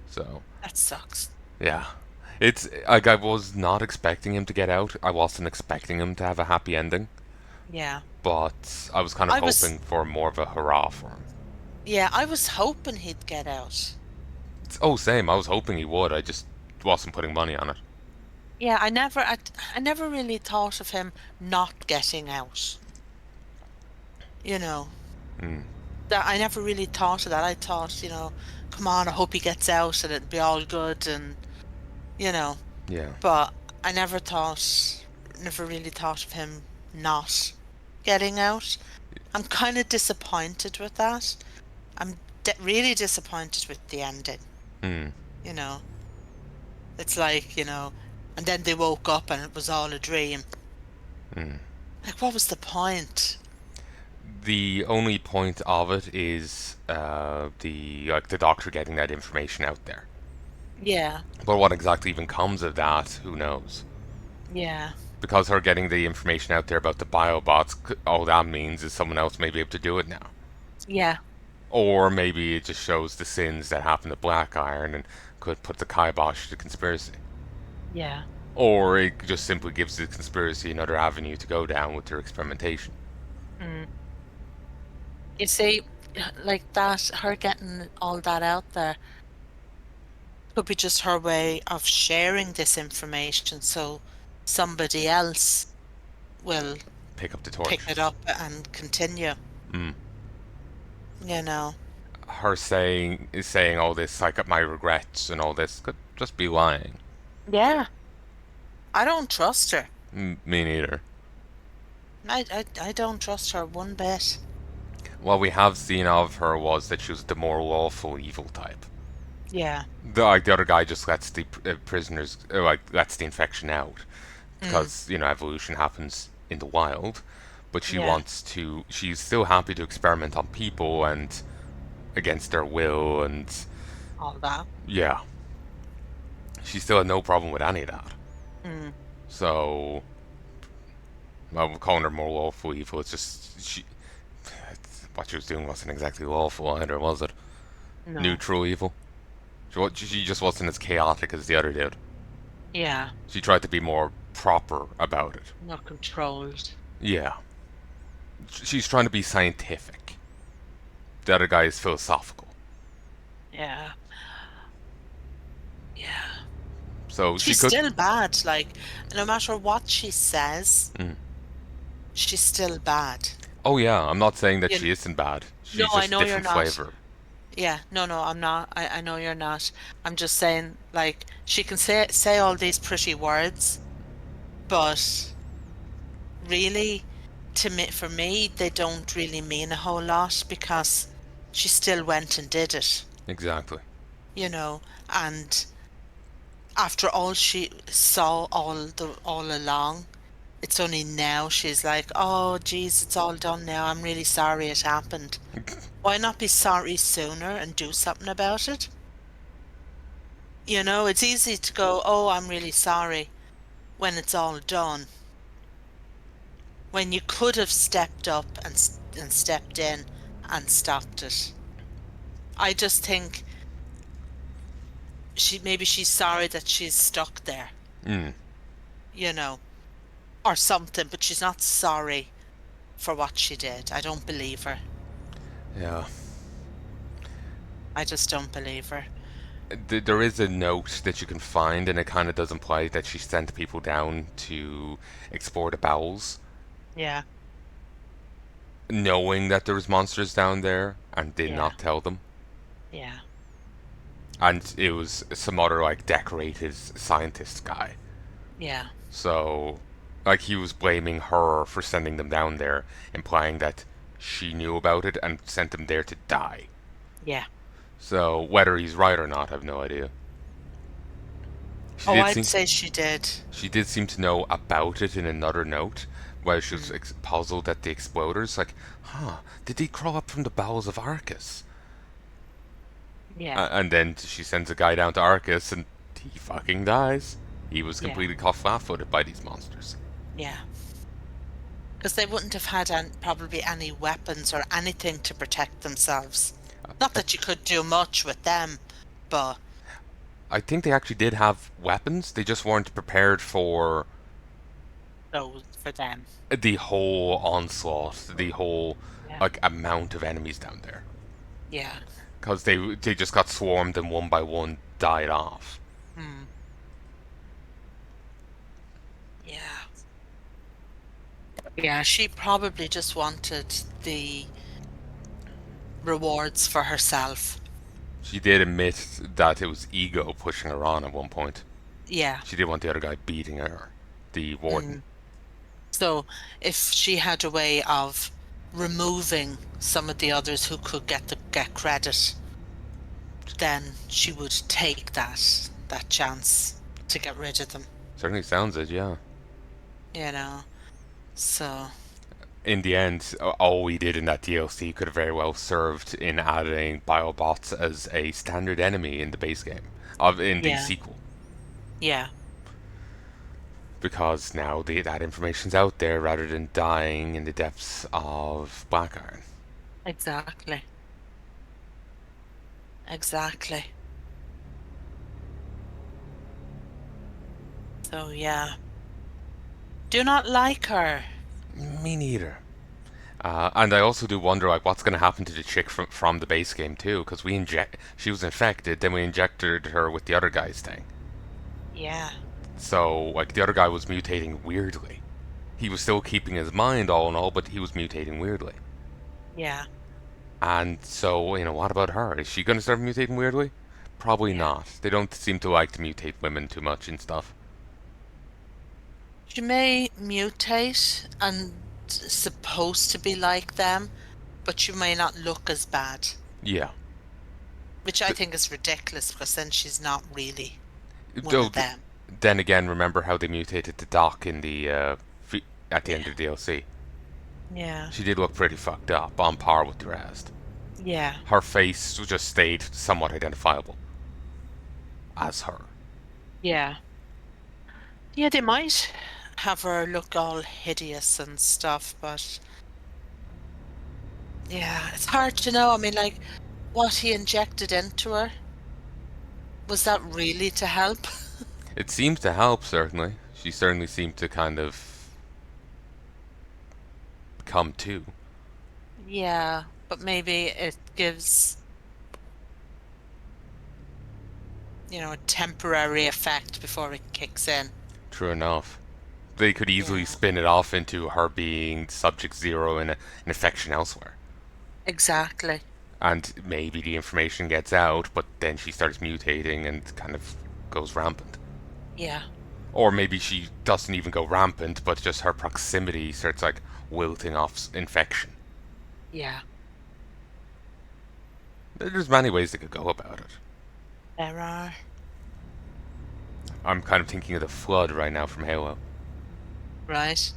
So. That sucks. Yeah. It's like I was not expecting him to get out. I wasn't expecting him to have a happy ending. Yeah. But I was kind of hoping for more of a hurrah for him. Yeah, I was hoping he'd get out. Same. I was hoping he would. I just wasn't putting money on it. Yeah, I never really thought of him not getting out. That I never really thought of that. I thought, come on, I hope he gets out and it'll be all good and, Yeah. But I never really thought of him not getting out. I'm kind of disappointed with that. I'm really disappointed with the ending. It's like, and then they woke up and it was all a dream. Like, what was the point? The only point of it is the doctor getting that information out there. Yeah. But what exactly even comes of that, who knows? Yeah. Because her getting the information out there about the biobots, all that means is someone else may be able to do it now. Yeah. Or maybe it just shows the sins that happened to Black Iron and could put the kibosh to the conspiracy. Yeah. Or it just simply gives the conspiracy another avenue to go down with their experimentation. Mm. You see, like that, her getting all that out there could be just her way of sharing this information so somebody else will Pick up the pick torch. it up and continue. Mm. You know. Her saying all this, like my regrets and all this, could just be lying. Yeah. I don't trust her. Me neither. I don't trust her one bit. What we have seen of her was that she was the more lawful evil type. Yeah. The other guy just lets the prisoners, lets the infection out because evolution happens in the wild. But she Yeah. wants to. She's still happy to experiment on people and against their will, and All that. yeah, she still had no problem with any of that. Mm. So, well, calling her more lawful evil, it's just what she was doing wasn't exactly lawful either, was it? No. Neutral evil. She just wasn't as chaotic as the other did. Yeah. She tried to be more proper about it. Not controlled. Yeah. She's trying to be scientific. The other guy is philosophical. Yeah. Yeah. So She's she could. still bad. Like, no matter what she says, she's still bad. Oh yeah, I'm not saying that You- she isn't bad. She's No, just I know you're different not. flavor. Yeah, no, I'm not. I know you're not. I'm just saying, like, she can say all these pretty words, but really, for me, they don't really mean a whole lot because she still went and did it, Exactly. and after all she saw all along, it's only now she's like, oh, geez, it's all done now. I'm really sorry it happened. Why not be sorry sooner and do something about it? It's easy to go, oh, I'm really sorry when it's all done. When you could have stepped up and stepped in and stopped it. I just think maybe she's sorry that she's stuck there. Or something, but she's not sorry for what she did. I don't believe her. Yeah. I just don't believe her. There is a note that you can find, and it kind of does imply that she sent people down to explore the bowels, Yeah. knowing that there was monsters down there, and did not tell them. Yeah. And it was some other decorated scientist guy. Yeah. So, he was blaming her for sending them down there, implying that she knew about it and sent them there to die. Yeah. So, whether he's right or not, I have no idea. I'd say she did. She did seem to know about it in another note, where she was puzzled at the exploders. Like, did they crawl up from the bowels of Arcus? Yeah. And then she sends a guy down to Arcus, and he fucking dies. He was completely caught flat-footed by these monsters. Yeah. Because they wouldn't have had probably any weapons or anything to protect themselves. Not that you could do much with them, but... I think they actually did have weapons. They just weren't prepared for... those for them. the whole onslaught, the whole amount of enemies down there. Yeah. Because they just got swarmed and one by one died off. Yeah. Yeah, she probably just wanted the rewards for herself. She did admit that it was ego pushing her on at one point. Yeah. She didn't want the other guy beating her, the warden. So if she had a way of removing some of the others who could get credit, then she would take that chance to get rid of them. Certainly sounds it, yeah. So in the end, all we did in that DLC could have very well served in adding biobots as a standard enemy in the base game, in the Yeah. sequel. Yeah. Because now that information's out there rather than dying in the depths of Black Iron. Exactly. Exactly. So yeah. Do not like her. Me neither. And I also do wonder, like, what's going to happen to the chick from the base game too? Because she was infected, then we injected her with the other guy's thing. Yeah. So, like, the other guy was mutating weirdly. He was still keeping his mind all in all, but he was mutating weirdly. Yeah. And so, what about her? Is she going to start mutating weirdly? Probably not. They don't seem to like to mutate women too much and stuff. She may mutate and supposed to be like them, but she may not look as bad. Yeah. Which I think is ridiculous, because then she's not really one Though, of them. then again, remember how they mutated the Doc in the at the end of the DLC? Yeah. She did look pretty fucked up, on par with the rest. Yeah. Her face just stayed somewhat identifiable as her. Yeah. Yeah, they might have her look all hideous and stuff, but yeah, it's hard to know. I mean, like, what he injected into her, was that really to help? It seems to help, certainly. She certainly seemed to kind of come to. Yeah, but maybe it gives, a temporary effect before it kicks in. True enough. They could easily Yeah. spin it off into her being Subject Zero in an infection elsewhere. Exactly. And maybe the information gets out, but then she starts mutating and kind of goes rampant. Yeah. Or maybe she doesn't even go rampant, but just her proximity starts like wilting off infection. Yeah. There's many ways they could go about it. There are. I'm kind of thinking of the Flood right now from Halo. Right.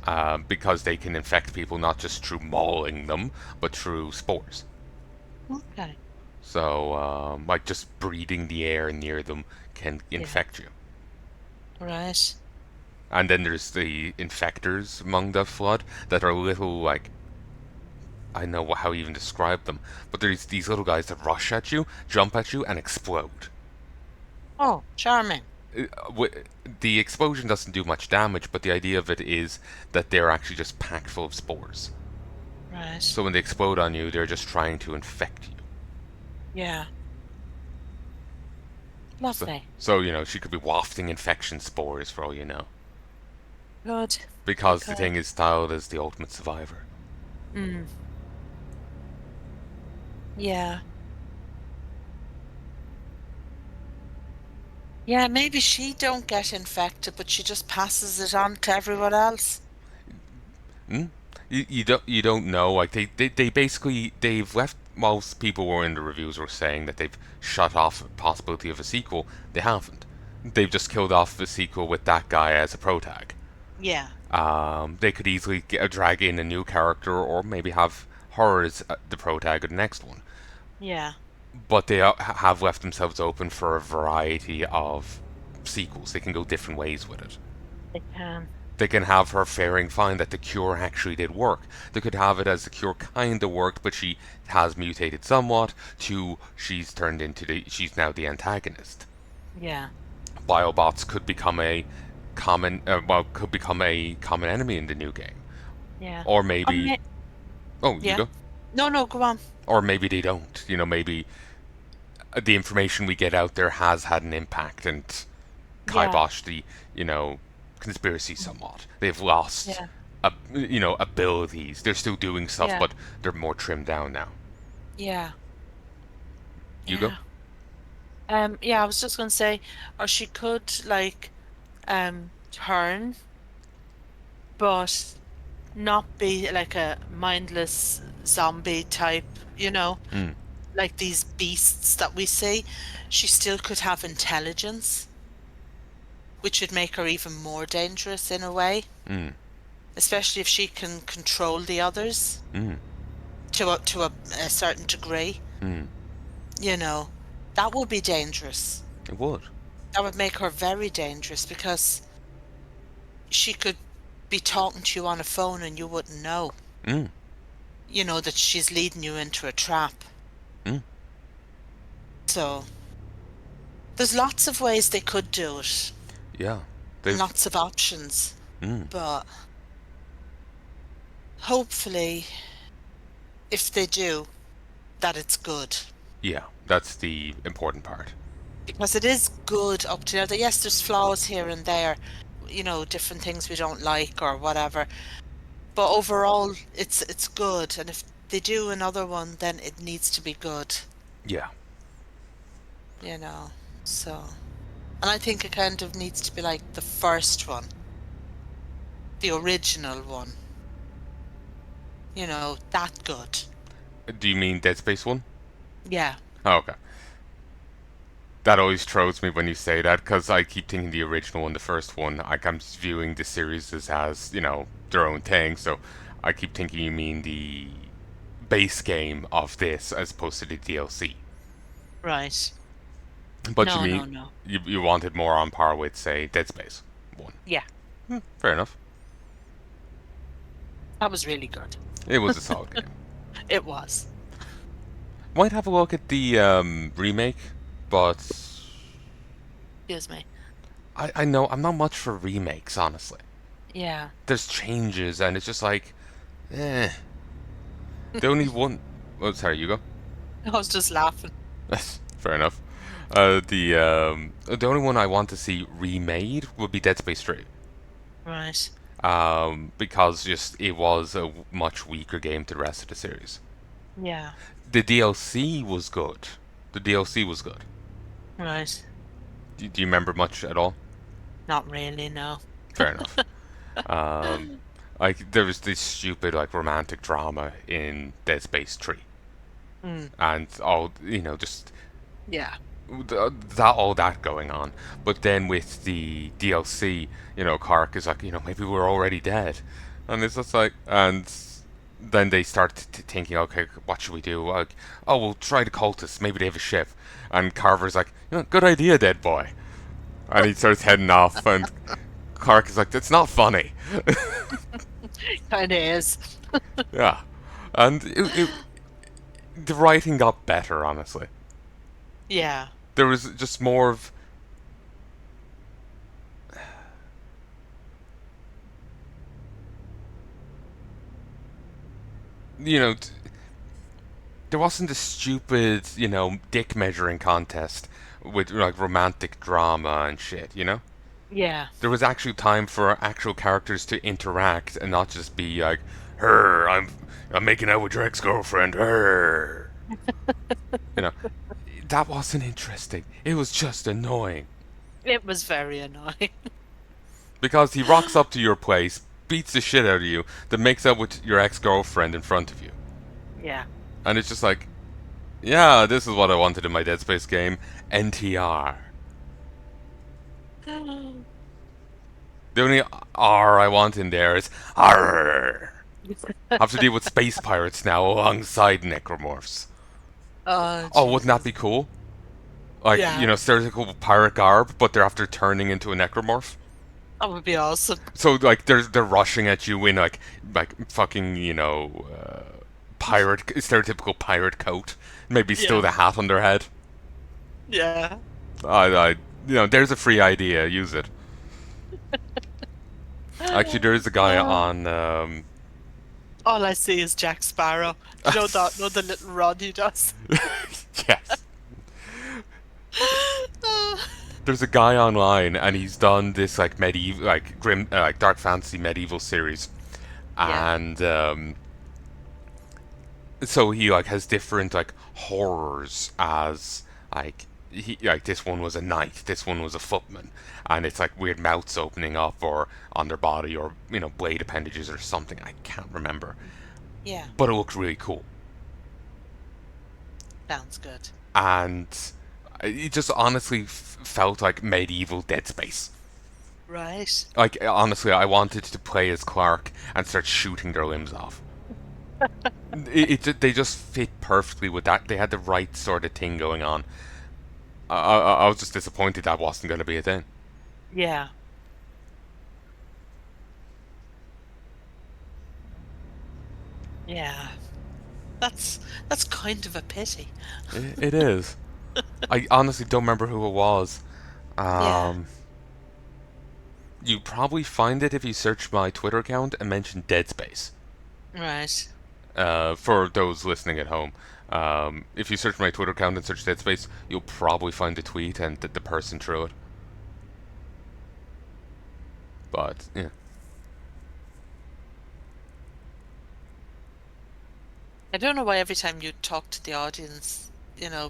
Because they can infect people not just through mauling them, but through spores. Okay. So, like just breathing the air near them can infect you. Right. And then there's the infectors among the Flood that are little, like, I don't know how you even describe them, but there's these little guys that rush at you, jump at you, and explode. Oh, charming. The explosion doesn't do much damage, but the idea of it is that they're actually just packed full of spores. Right. So when they explode on you, they're just trying to infect you. Yeah. Lovely. So, she could be wafting infection spores for all you know. Good. Because the Okay. thing is styled as the ultimate survivor. Yeah. Yeah, maybe she don't get infected, but she just passes it on to everyone else. You don't know. Like they basically they've left. Most people were in the reviews were saying that they've shut off the possibility of a sequel. They haven't. They've just killed off the sequel with that guy as a protag. Yeah. They could easily drag in a new character, or maybe have her as the protag of the next one. Yeah. But they have left themselves open for a variety of sequels. They can go different ways with it. They can. They can have her faring fine that the cure actually did work. They could have it as the cure kinda worked, but she has mutated somewhat, to she's now the antagonist. Yeah. Biobots could become a common enemy in the new game. Yeah. Or maybe you yeah. go. No, go on. Or maybe they don't. Maybe the information we get out there has had an impact and kiboshed the, conspiracy somewhat. They've lost, abilities. They're still doing stuff, but they're more trimmed down now. Yeah. You go? Yeah, I was just gonna say, or she could, like, turn, but not be like a mindless zombie type, like these beasts that we see. She still could have intelligence, which would make her even more dangerous in a way. especially if she can control the others Mm. to a certain degree. Mm. You know, that would be dangerous. It would. That would make her very dangerous because she could be talking to you on a phone and you wouldn't know. Mm. You know that she's leading you into a trap. Mm. So there's lots of ways they could do it. Yeah. And lots of options. Mm. But hopefully, if they do, that it's good. Yeah, that's the important part. Because it is good up to now. Yes, there's flaws here and there, you know, different things we don't like or whatever. But overall, it's good. And if they do another one, then it needs to be good. Yeah. You know, so. And I think it kind of needs to be like the first one. The original one. You know, that good. Do you mean Dead Space 1? Yeah. Oh, okay. That always throws me when you say that, because I keep thinking the original one, the first one, like I'm viewing the series as, you know, their own thing, so I keep thinking you mean the base game of this as opposed to the DLC. Right. But No, you mean no. You wanted more on par with, say, Dead Space 1. Yeah. Fair enough. That was really good. It was a solid game. It was. Might have a look at the remake, but Excuse me. I know I'm not much for remakes, honestly. Yeah. There's changes, and it's just like, eh. The only one... Oh, sorry, you go. I was just laughing. Fair enough. The only one I want to see remade would be Dead Space 3. Right. Because just it was a much weaker game to the rest of the series. Yeah. The DLC was good. The DLC was good. Right. Do you remember much at all? Not really, no. Fair enough. Like there was this stupid like romantic drama in Dead Space 3, and all just Yeah. all that going on. But then with the DLC, Kark is like, maybe we're already dead, and it's just like, and then they start thinking, okay, what should we do? Like, oh, we'll try the cultists. Maybe they have a ship. And Carver's like, good idea, dead boy. And he starts heading off, and Kark is like, that's not funny. Kind of is. Yeah, and the writing got better, honestly. Yeah. There was just more of there wasn't a stupid, dick measuring contest with like romantic drama and shit, Yeah. There was actually time for actual characters to interact and not just be like, "Her, I'm making out with your ex-girlfriend." Her, that wasn't interesting. It was just annoying. It was very annoying. Because he rocks up to your place, beats the shit out of you, then makes out with your ex-girlfriend in front of you. Yeah. And it's just like, yeah, this is what I wanted in my Dead Space game. NTR. The only R I want in there is R. Have to deal with space pirates now alongside necromorphs. Oh, wouldn't that be cool? Like, stereotypical pirate garb, but they're after turning into a necromorph. That would be awesome. So, like, they're rushing at you in, like fucking, stereotypical pirate coat. Maybe still the hat on their head. Yeah. There's a free idea. Use it. Actually, there is a guy on... All I see is Jack Sparrow. You know that? Know the little rod he does? Yes. There's a guy online, and he's done this like medieval, like grim, like dark fantasy medieval series, and so he like has different like horrors as like this one was a knight, this one was a footman, and it's like weird mouths opening up or on their body or blade appendages or something. I can't remember. Yeah. But it looked really cool. Sounds good. And it just honestly felt like medieval Dead Space. Right. Like, honestly, I wanted to play as Clark and start shooting their limbs off. They just fit perfectly with that. They had the right sort of thing going on. I was just disappointed that wasn't going to be a thing. Yeah. Yeah. That's kind of a pity. It is. I honestly don't remember who it was. Yeah. You probably find it if you search my Twitter account and mention Dead Space. Right. For those listening at home, if you search my Twitter account and search Dead Space, you'll probably find the tweet and the person through it. But yeah, I don't know why every time you talk to the audience,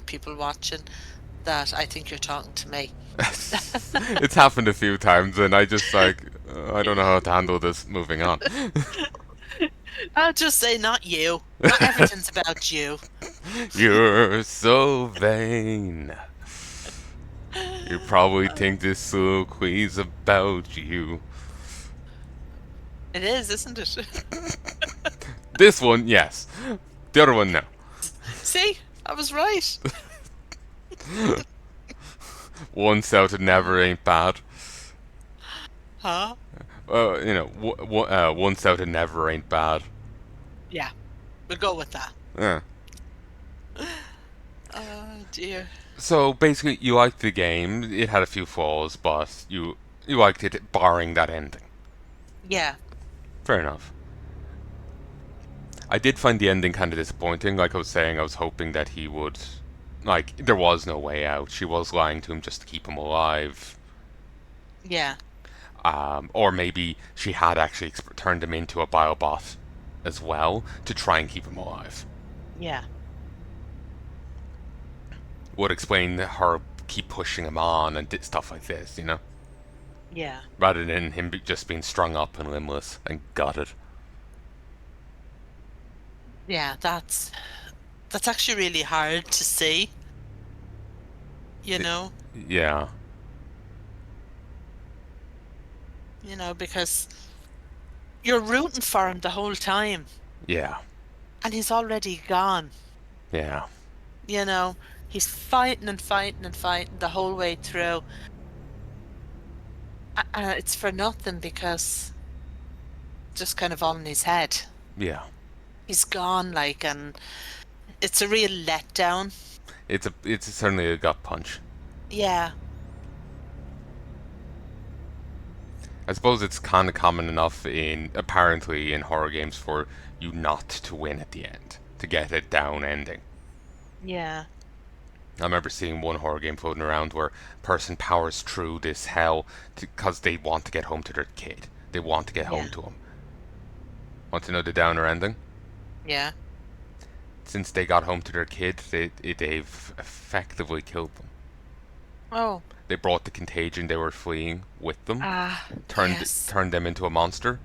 people watching, that I think you're talking to me. it's happened a few times, and I just like I don't know how to handle this. Moving on. I'll just say not you. Not everything's about you. You're so vain. You probably think this soliloquy about you. It is, isn't it? This one, yes. The other one, no. See? I was right. Once out and never ain't bad. Huh? Once out and never ain't bad. Yeah. We'll go with that. Yeah. Oh dear. So basically, you liked the game. It had a few flaws, but you liked it, barring that ending. Yeah. Fair enough. I did find the ending kind of disappointing. Like I was saying, I was hoping that he would, like, there was no way out. She was lying to him just to keep him alive. Yeah. Or maybe she had actually turned him into a biobot as well to try and keep him alive. Yeah. Would explain her keep pushing him on and stuff like this, Yeah. rather than him just being strung up and limbless and gutted. Yeah, that's actually really hard to see. Yeah. Because you're rooting for him the whole time. Yeah. And he's already gone. Yeah. He's fighting and fighting and fighting the whole way through. And it's for nothing because just kind of all in his head. Yeah. He's gone, and it's a real letdown. It's certainly a gut punch. Yeah. I suppose it's kind of common enough apparently in horror games for you not to win at the end, to get a down ending. Yeah. I remember seeing one horror game floating around where a person powers through this hell because they want to get home to their kid. They want to get home to him. Want to know the downer ending? Yeah. Since they got home to their kid, they've effectively killed them. Oh. They brought the contagion they were fleeing with them, yes. turned them into a monster,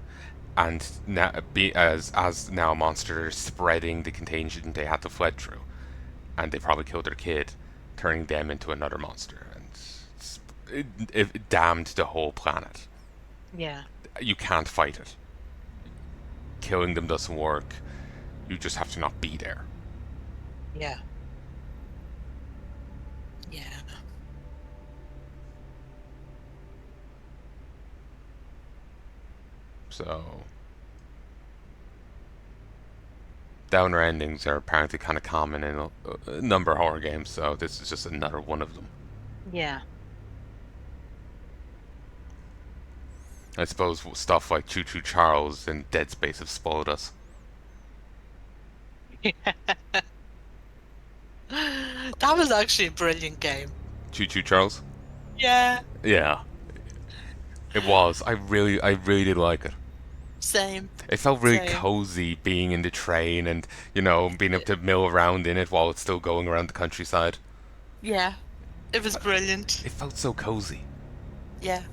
and as now a monster, they're spreading the contagion they had to fled through, and they probably killed their kid, turning them into another monster, and it damned the whole planet. Yeah. You can't fight it. Killing them doesn't work. You just have to not be there. Yeah. Yeah. So, downer endings are apparently kind of common in a number of horror games, so this is just another one of them. Yeah. I suppose stuff like Choo Choo Charles and Dead Space have spoiled us. That was actually a brilliant game. Choo Choo Charles? Yeah. Yeah. It was. I really did like it. Same. It felt really cozy being in the train and, being able to mill around in it while it's still going around the countryside. Yeah. It was brilliant. It felt so cozy. Yeah.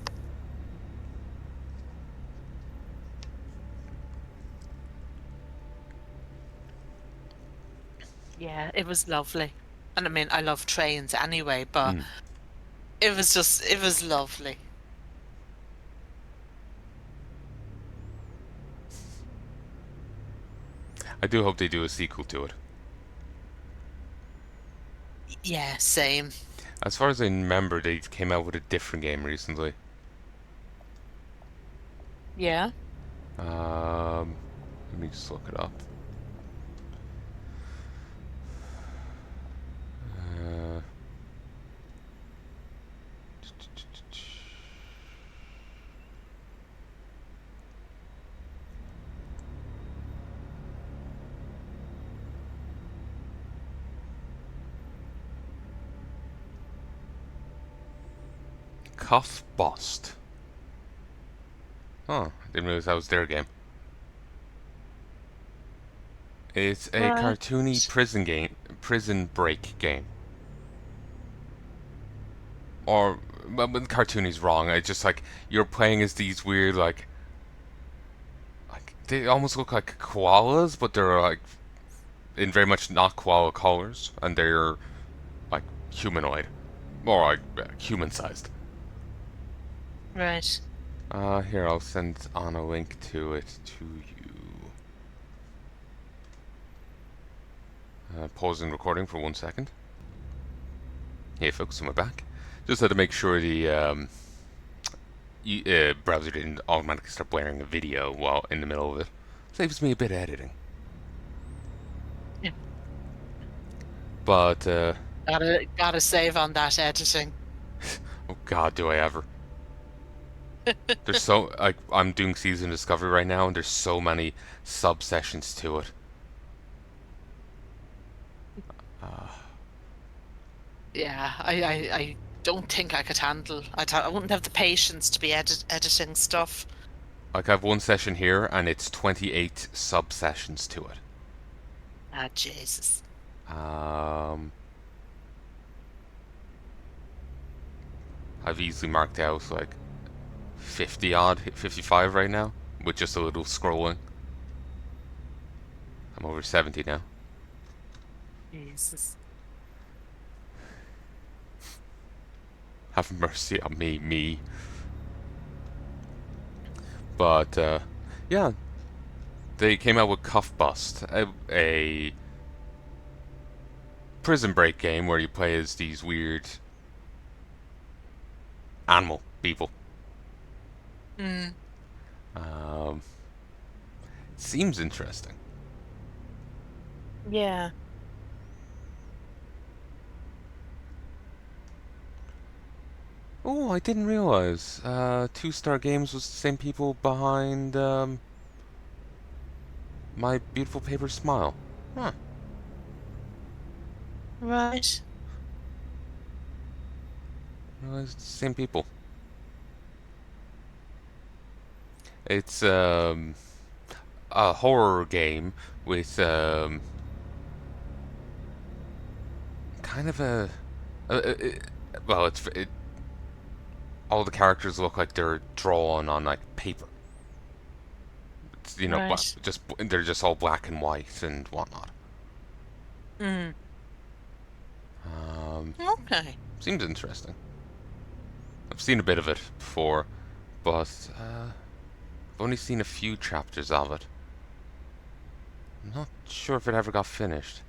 Yeah, it was lovely. And I mean, I love trains anyway, but it was lovely. I do hope they do a sequel to it. Yeah, same. As far as I remember, they came out with a different game recently. Yeah. Let me just look it up. Uh, Cuff Bust. Oh, didn't realize that was their game. It's a Right. cartoony prison break game. Or, well, cartoony's wrong. It's just like you're playing as these weird like they almost look like koalas, but they're like in very much not koala colors, and they're like humanoid, or like human-sized. Right. Here, I'll send on a link to it to you. Pausing recording for 1 second. Hey folks, we're back. Just had to make sure the browser didn't automatically start blaring a video while in the middle of it. Saves me a bit of editing. Yeah. But, Gotta save on that editing. oh god, do I ever. There's so, like, I'm doing Season Discovery right now, and there's so many sub-sessions to it. Yeah, I don't think I could handle. I wouldn't have the patience to be editing stuff. Like, I have one session here, and it's 28 sub-sessions to it. Ah, Jesus. I've easily marked out, like, 50 odd, 55 right now, with just a little scrolling. I'm over 70 now. Jesus. Have mercy on me. But, yeah. They came out with Cuff Bust, a prison break game where you play as these weird animal people. Mm. Seems interesting. Yeah. Oh, I didn't realize. 2-Star Games was the same people behind My Beautiful Paper Smile. Huh. Right. Realized it's the same people. It's a horror game with kind of well, all the characters look like they're drawn on like paper. It's, you know, Right. they're just all black and white and whatnot. Mm. Okay. Seems interesting. I've seen a bit of it before, but I've only seen a few chapters of it. I'm not sure if it ever got finished.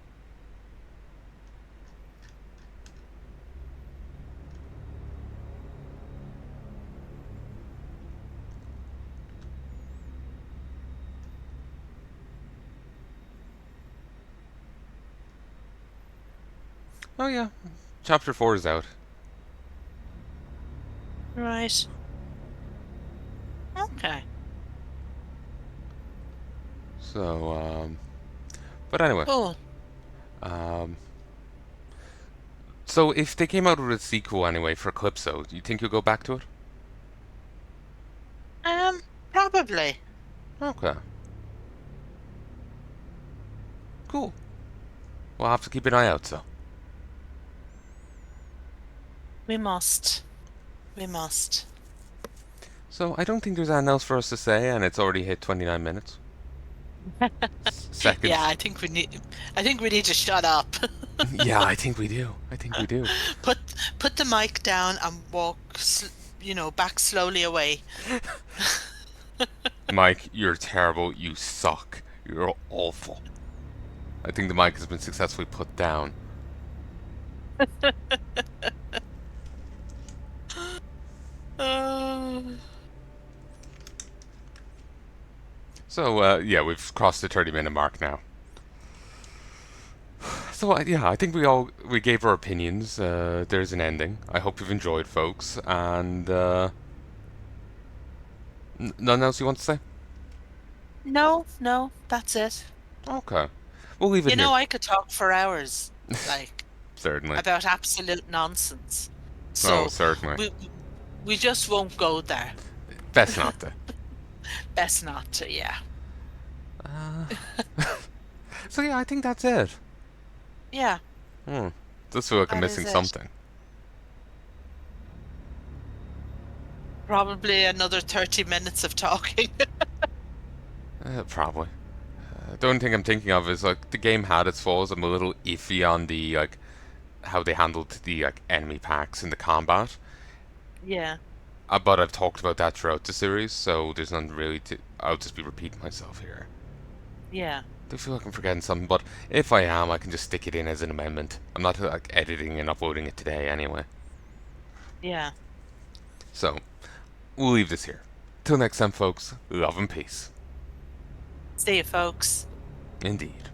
Oh yeah, chapter 4 is out. Right. Okay. So, but anyway. Cool. So if they came out with a sequel anyway for Calypso, do you think you'll go back to it? Probably. Okay. Cool. We'll have to keep an eye out, so. We must. So I don't think there's anything else for us to say, and it's already hit 29 minutes. Seconds. Yeah, I think we need to shut up. Yeah, I think we do. Put the mic down and walk, back slowly away. Mike, you're terrible. You suck. You're awful. I think the mic has been successfully put down. So, yeah, we've crossed the 30-minute mark now. So, yeah, I think we gave our opinions. There's an ending. I hope you've enjoyed, folks. And, nothing else you want to say? No, no, that's it. Okay. We'll leave it You here. know, I could talk for hours, like, Certainly. about absolute nonsense. Oh, So certainly. we just won't go there. Best not to. Best not to, yeah. So, yeah, I think that's it. Yeah, Does feel like I'm that is missing it. something. Probably another 30 minutes of talking. Probably. The only thing I'm thinking of is, like, the game had its flaws. I'm a little iffy on the, like, how they handled the, like, enemy packs in the combat. Yeah, But I've talked about that throughout the series, so there's none really to... I'll just be repeating myself here. yeah, I do feel like I'm forgetting something, but if I am, I can just stick it in as an amendment. I'm not, like, editing and uploading it today anyway. yeah. So, we'll leave this here. Till next time, folks, love and peace. See you, folks. Indeed.